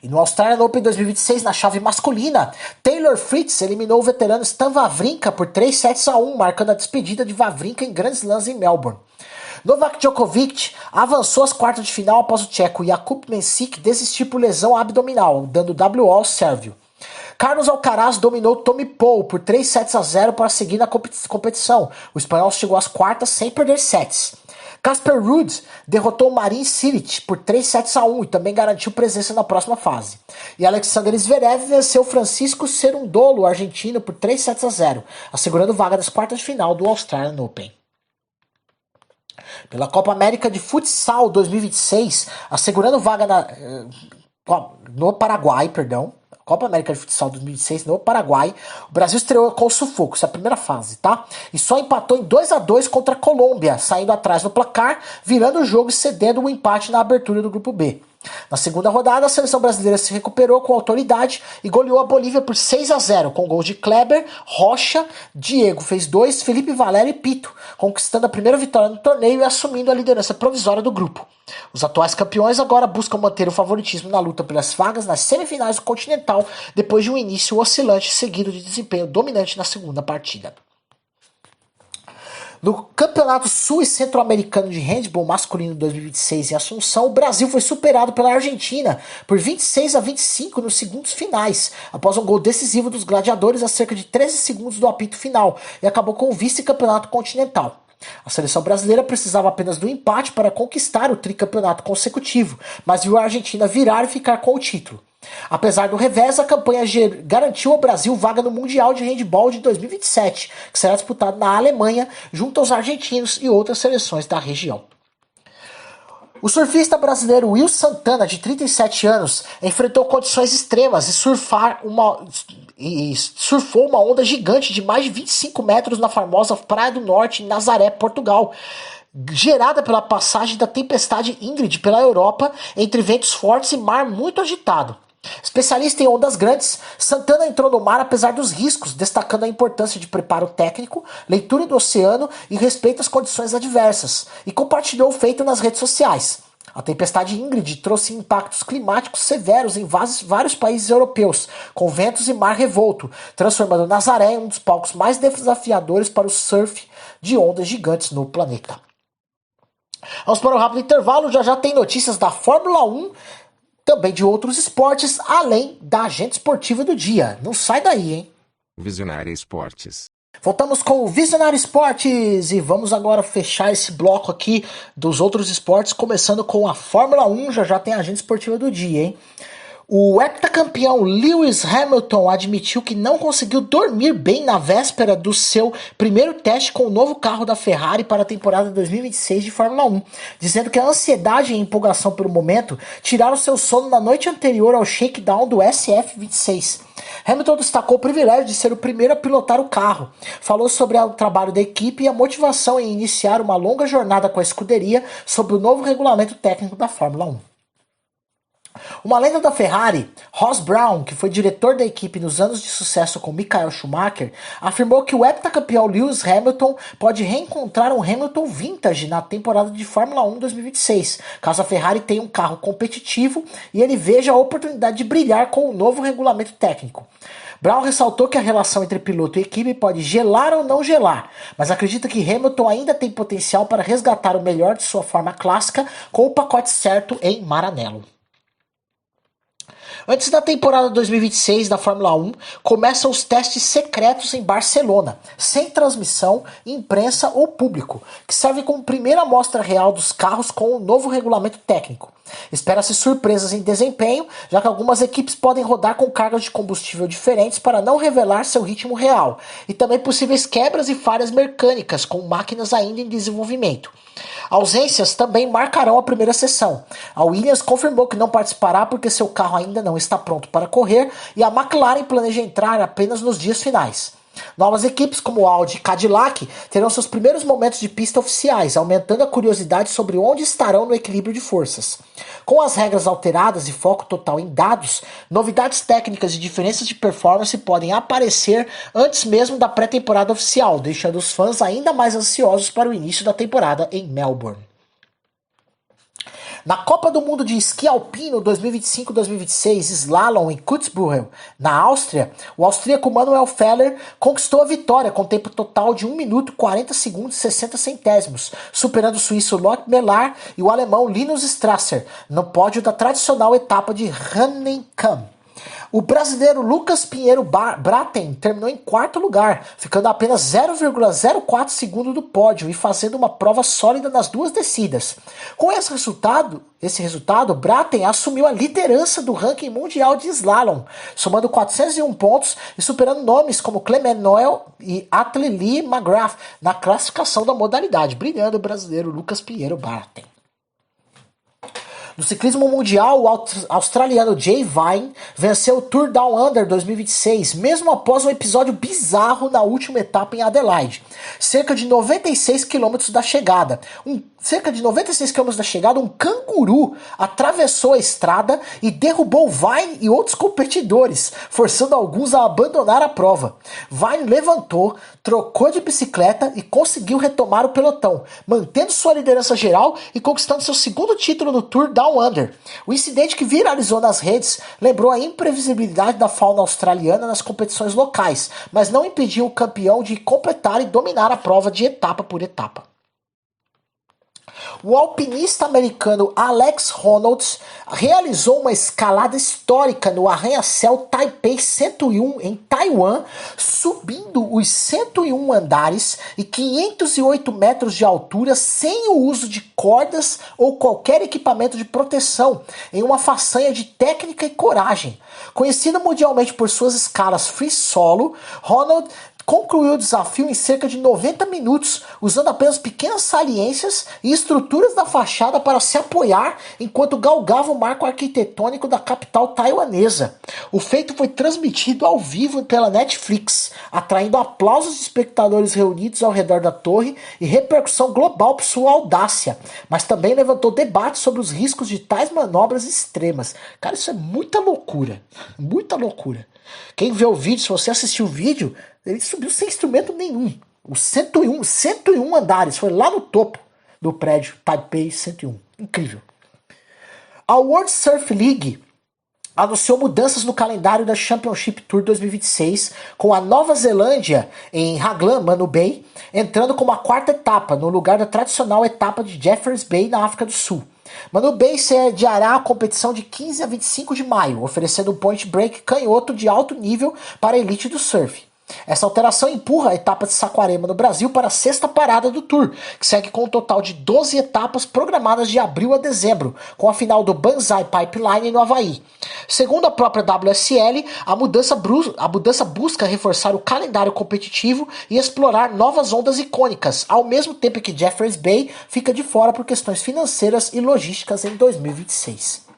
E no Australian Open 2026, na chave masculina, Taylor Fritz eliminou o veterano Stan Wawrinka por 3 sets a 1, marcando a despedida de Wawrinka em Grand Slams em Melbourne. Novak Djokovic avançou às quartas de final após o tcheco Jakub Mensik desistir por lesão abdominal, dando WO ao sérvio. Carlos Alcaraz dominou Tommy Paul por 3 sets a 0 para seguir na competição. O espanhol chegou às quartas sem perder sets. Casper Ruud derrotou Marin Cilic por 3 sets a 1 e também garantiu presença na próxima fase. E Alexander Zverev venceu Francisco Cerundolo, argentino, por 3 sets a 0, assegurando vaga das quartas de final do Australian Open. Pela Copa América de Futsal 2026, assegurando vaga no Paraguai, Copa América de Futsal 2026 no Paraguai, o Brasil estreou com sufoco, essa é a primeira fase, tá? E só empatou em 2-2 contra a Colômbia, saindo atrás no placar, virando o jogo e cedendo um empate na abertura do grupo B. Na segunda rodada, a seleção brasileira se recuperou com autoridade e goleou a Bolívia por 6 a 0, com gols de Kleber, Rocha, Diego fez 2, Felipe Valério e Pito, conquistando a primeira vitória no torneio e assumindo a liderança provisória do grupo. Os atuais campeões agora buscam manter o favoritismo na luta pelas vagas nas semifinais do Continental, depois de um início oscilante seguido de desempenho dominante na segunda partida. No Campeonato Sul e Centro-Americano de Handball masculino 2026 em Assunção, o Brasil foi superado pela Argentina por 26 a 25 nos segundos finais, após um gol decisivo dos gladiadores a cerca de 13 segundos do apito final, e acabou com o vice-campeonato continental. A seleção brasileira precisava apenas do empate para conquistar o tricampeonato consecutivo, mas viu a Argentina virar e ficar com o título. Apesar do revés, a campanha garantiu ao Brasil vaga no Mundial de Handball de 2027, que será disputado na Alemanha, junto aos argentinos e outras seleções da região. O surfista brasileiro Will Santana, de 37 anos, enfrentou condições extremas e surfou uma onda gigante de mais de 25 metros na famosa Praia do Norte, em Nazaré, Portugal, gerada pela passagem da tempestade Ingrid pela Europa, entre ventos fortes e mar muito agitado. Especialista em ondas grandes, Santana entrou no mar apesar dos riscos, destacando a importância de preparo técnico, leitura do oceano e respeito às condições adversas, e compartilhou o feito nas redes sociais. A tempestade Ingrid trouxe impactos climáticos severos em vários países europeus, com ventos e mar revolto, transformando Nazaré em um dos palcos mais desafiadores para o surf de ondas gigantes no planeta. Vamos para um rápido intervalo, já tem notícias da Fórmula 1, também de outros esportes, além da agenda esportiva do dia. Não sai daí, hein? Visionária Esportes. Voltamos com o Visionário Esportes e vamos agora fechar esse bloco aqui dos outros esportes, começando com a Fórmula 1, já tem a agenda esportiva do dia, hein? O heptacampeão Lewis Hamilton admitiu que não conseguiu dormir bem na véspera do seu primeiro teste com o novo carro da Ferrari para a temporada 2026 de Fórmula 1, dizendo que a ansiedade e a empolgação pelo momento tiraram seu sono na noite anterior ao shakedown do SF26. Hamilton destacou o privilégio de ser o primeiro a pilotar o carro, falou sobre o trabalho da equipe e a motivação em iniciar uma longa jornada com a escuderia sobre o novo regulamento técnico da Fórmula 1. Uma lenda da Ferrari, Ross Brown, que foi diretor da equipe nos anos de sucesso com Michael Schumacher, afirmou que o heptacampeão Lewis Hamilton pode reencontrar um Hamilton vintage na temporada de Fórmula 1 2026, caso a Ferrari tenha um carro competitivo e ele veja a oportunidade de brilhar com o novo regulamento técnico. Brown ressaltou que a relação entre piloto e equipe pode gelar ou não gelar, mas acredita que Hamilton ainda tem potencial para resgatar o melhor de sua forma clássica com o pacote certo em Maranello. Antes da temporada 2026 da Fórmula 1, começam os testes secretos em Barcelona, sem transmissão, imprensa ou público, que servem como primeira amostra real dos carros com o novo regulamento técnico. Espera-se surpresas em desempenho, já que algumas equipes podem rodar com cargas de combustível diferentes para não revelar seu ritmo real, e também possíveis quebras e falhas mecânicas com máquinas ainda em desenvolvimento. Ausências também marcarão a primeira sessão. A Williams confirmou que não participará porque seu carro ainda não está pronto para correr e a McLaren planeja entrar apenas nos dias finais. Novas equipes como Audi e Cadillac terão seus primeiros momentos de pista oficiais, aumentando a curiosidade sobre onde estarão no equilíbrio de forças. Com as regras alteradas e foco total em dados, novidades técnicas e diferenças de performance podem aparecer antes mesmo da pré-temporada oficial, deixando os fãs ainda mais ansiosos para o início da temporada em Melbourne. Na Copa do Mundo de Esqui Alpino 2025-2026 Slalom em Kitzbühel, na Áustria, o austríaco Manuel Feller conquistou a vitória com tempo total de 1 minuto 40 segundos e 60 centésimos, superando o suíço Lotte Mellar e o alemão Linus Strasser no pódio da tradicional etapa de Rheinkamp. O brasileiro Lucas Pinheiro Braten terminou em quarto lugar, ficando a apenas 0,04 segundo do pódio e fazendo uma prova sólida nas duas descidas. Com esse resultado, Braten assumiu a liderança do ranking mundial de slalom, somando 401 pontos e superando nomes como Clement Noel e Atlee McGrath na classificação da modalidade, brilhando o brasileiro Lucas Pinheiro Braten. No ciclismo mundial, o australiano Jay Vine venceu o Tour Down Under 2026, mesmo após um episódio bizarro na última etapa em Adelaide. Cerca de 96 km da chegada, um canguru atravessou a estrada e derrubou Vine e outros competidores, forçando alguns a abandonar a prova. Vine levantou, trocou de bicicleta e conseguiu retomar o pelotão, mantendo sua liderança geral e conquistando seu segundo título no Tour Down Under. O incidente, que viralizou nas redes, lembrou a imprevisibilidade da fauna australiana nas competições locais, mas não impediu o campeão de completar e dominar a prova de etapa por etapa. O alpinista americano Alex Honnold realizou uma escalada histórica no arranha-céu Taipei 101 em Taiwan, subindo os 101 andares e 508 metros de altura sem o uso de cordas ou qualquer equipamento de proteção, em uma façanha de técnica e coragem. Conhecido mundialmente por suas escalas free solo, Honnold concluiu o desafio em cerca de 90 minutos, usando apenas pequenas saliências e estruturas da fachada para se apoiar enquanto galgava o marco arquitetônico da capital taiwanesa. O feito foi transmitido ao vivo pela Netflix, atraindo aplausos de espectadores reunidos ao redor da torre e repercussão global por sua audácia, mas também levantou debates sobre os riscos de tais manobras extremas. Cara, isso é muita loucura, muita loucura. Quem vê o vídeo, se você assistiu o vídeo, ele subiu sem instrumento nenhum. Os 101 andares, foi lá no topo do prédio Taipei 101. Incrível. A World Surf League anunciou mudanças no calendário da Championship Tour 2026, com a Nova Zelândia em Haglan Manu Bay entrando como a quarta etapa, no lugar da tradicional etapa de Jeffreys Bay na África do Sul. Manu Bay sediará a competição de 15 a 25 de maio, oferecendo um point break canhoto de alto nível para a elite do surf. Essa alteração empurra a etapa de Saquarema no Brasil para a sexta parada do Tour, que segue com um total de 12 etapas programadas de abril a dezembro, com a final do Banzai Pipeline no Havaí. Segundo a própria WSL, a mudança busca reforçar o calendário competitivo e explorar novas ondas icônicas, ao mesmo tempo que Jeffreys Bay fica de fora por questões financeiras e logísticas em 2026.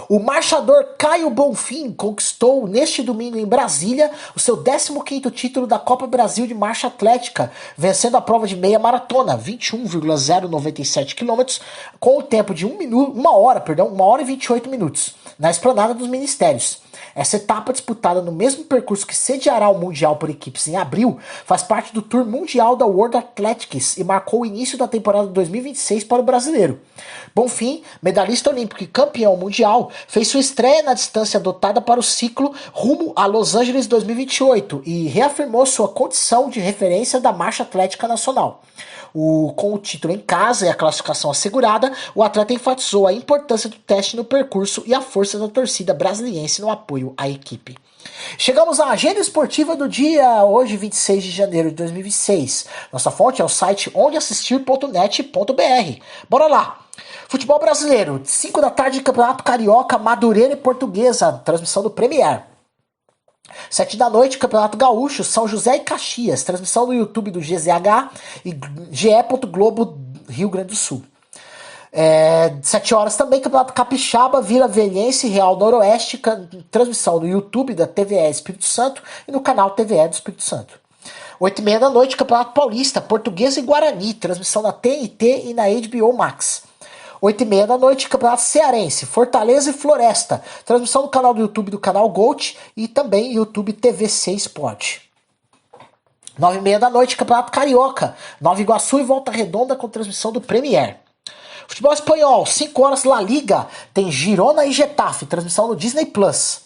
O marchador Caio Bonfim conquistou neste domingo em Brasília o seu 15º título da Copa Brasil de Marcha Atlética, vencendo a prova de meia maratona, 21,097 km, com o tempo de 1 hora e 28 minutos, na Esplanada dos Ministérios. Essa etapa, disputada no mesmo percurso que sediará o Mundial por equipes em abril, faz parte do Tour Mundial da World Athletics e marcou o início da temporada 2026 para o brasileiro. Bonfim, medalhista olímpico e campeão mundial, fez sua estreia na distância adotada para o ciclo rumo a Los Angeles 2028 e reafirmou sua condição de referência da marcha atlética nacional. Com o título em casa e a classificação assegurada, o atleta enfatizou a importância do teste no percurso e a força da torcida brasiliense no apoio à equipe. Chegamos à agenda esportiva do dia, hoje 26 de janeiro de 2026. Nossa fonte é o site ondeassistir.net.br. Bora lá! Futebol brasileiro, 5 da tarde, Campeonato Carioca, Madureira e Portuguesa, transmissão do Premier. 7 da noite, Campeonato Gaúcho, São José e Caxias, transmissão no YouTube do GZH e GE. Globo, Rio Grande do Sul. 7 horas também, Campeonato Capixaba, Vila Velhense e Real Noroeste, transmissão no YouTube da TVE Espírito Santo e no canal TVE do Espírito Santo. 8h30 da noite, Campeonato Paulista, Portuguesa e Guarani, transmissão na TNT e na HBO Max. 8h30 da noite, Campeonato Cearense, Fortaleza e Floresta, transmissão no canal do YouTube do canal Gold e também YouTube TVC Sport. 9h30 da noite, Campeonato Carioca, Nova Iguaçu e Volta Redonda com transmissão do Premier. Futebol espanhol, 5 horas, La Liga, tem Girona e Getafe, transmissão no Disney Plus.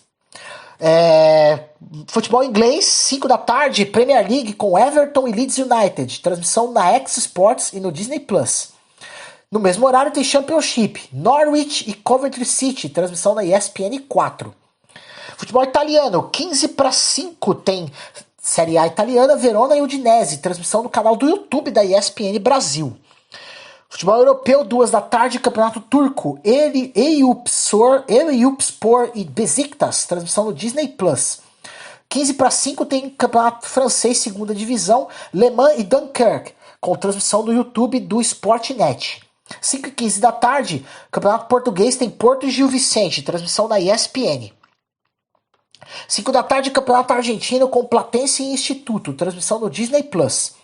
Futebol inglês, 5 da tarde, Premier League com Everton e Leeds United, transmissão na X Sports e no Disney Plus. No mesmo horário tem Championship, Norwich e Coventry City, transmissão na ESPN 4. Futebol italiano, 4:45 tem Série A italiana, Verona e Udinese, transmissão no canal do YouTube da ESPN Brasil. Futebol europeu, 2 da tarde, Campeonato Turco, Eyüpspor e Besiktas, transmissão no Disney Plus. 4:45 tem Campeonato Francês, 2ª Divisão, Le Mans e Dunkerque, com transmissão do YouTube do Sportnet. 5h15 da tarde, Campeonato Português tem Porto e Gil Vicente, transmissão na ESPN. 5 da tarde, Campeonato Argentino com Platense e Instituto, transmissão no Disney Plus.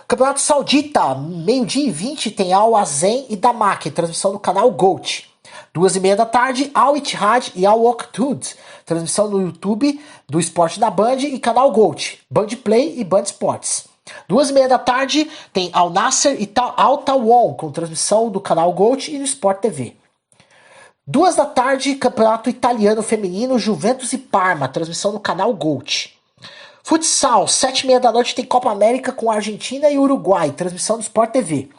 Campeonato Saudita, 12h20, tem Al Azen e Damak, transmissão no canal Gold. 2h30 da tarde, Al Ittihad e Al Waqtud, transmissão no YouTube do Esporte da Band e canal Gold, Band Play e Band Sports. 2h30 da tarde tem Al Nassr e Al Tawon, com transmissão do canal Gold e no Sport TV. 2 da tarde, Campeonato Italiano Feminino, Juventus e Parma, transmissão no canal Gold. Futsal, 7h30 da noite tem Copa América com Argentina e Uruguai, transmissão do Sport TV.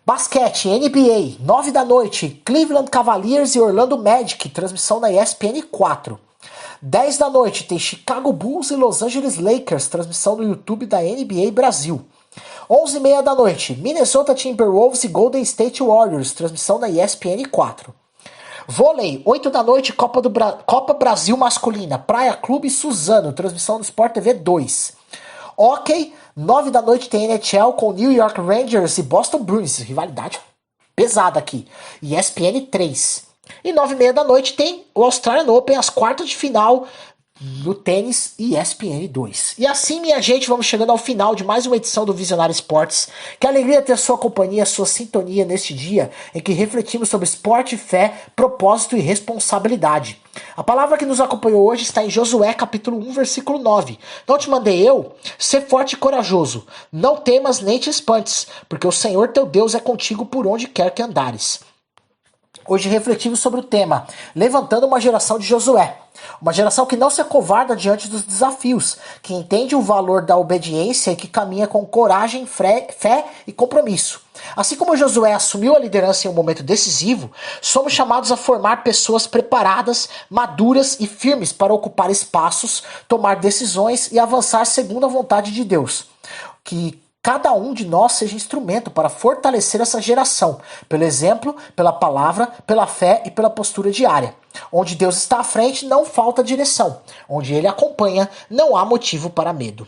Basquete, NBA, 9 da noite, Cleveland Cavaliers e Orlando Magic, transmissão na ESPN 4. 10 da noite tem Chicago Bulls e Los Angeles Lakers, transmissão no YouTube da NBA Brasil. 11h30 da noite, Minnesota Timberwolves e Golden State Warriors, transmissão na ESPN 4. Vôlei, 8 da noite, Copa Brasil Masculina, Praia Clube Suzano, transmissão do Sport TV 2. Hóquei, 9 da noite tem NHL com New York Rangers e Boston Bruins, rivalidade pesada aqui, ESPN 3. E 9h30 da noite tem o Australian Open, as quartas de final no tênis ESPN 2. E assim, minha gente, vamos chegando ao final de mais uma edição do Visionário Esportes. Que alegria ter sua companhia, sua sintonia neste dia em que refletimos sobre esporte, fé, propósito e responsabilidade. A palavra que nos acompanhou hoje está em Josué capítulo 1, versículo 9. Não te mandei eu? Ser forte e corajoso. Não temas nem te espantes, porque o Senhor teu Deus é contigo por onde quer que andares. Hoje refletimos sobre o tema Levantando uma geração de Josué. Uma geração que não se acovarda diante dos desafios, que entende o valor da obediência e que caminha com coragem, fé e compromisso. Assim como Josué assumiu a liderança em um momento decisivo, somos chamados a formar pessoas preparadas, maduras e firmes para ocupar espaços, tomar decisões e avançar segundo a vontade de Deus. Que cada um de nós seja instrumento para fortalecer essa geração, pelo exemplo, pela palavra, pela fé e pela postura diária. Onde Deus está à frente, não falta direção. Onde Ele acompanha, não há motivo para medo.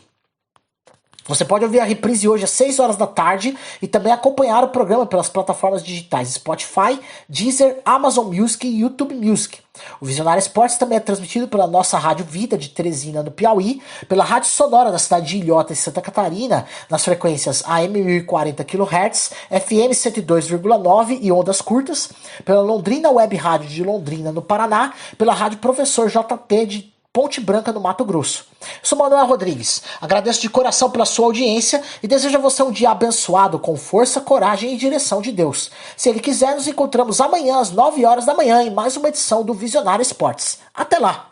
Você pode ouvir a reprise hoje às 6 horas da tarde e também acompanhar o programa pelas plataformas digitais Spotify, Deezer, Amazon Music e YouTube Music. O Visionário Esportes também é transmitido pela nossa Rádio Vida de Teresina, no Piauí, pela Rádio Sonora da cidade de Ilhota, em Santa Catarina, nas frequências AM 1040 kHz, FM 102,9 e ondas curtas, pela Londrina Web Rádio de Londrina, no Paraná, pela Rádio Professor JT de Ponte Branca, no Mato Grosso. Eu sou Manuel Rodrigues, agradeço de coração pela sua audiência e desejo a você um dia abençoado com força, coragem e direção de Deus. Se Ele quiser, nos encontramos amanhã às 9 horas da manhã em mais uma edição do Visionário Esportes. Até lá!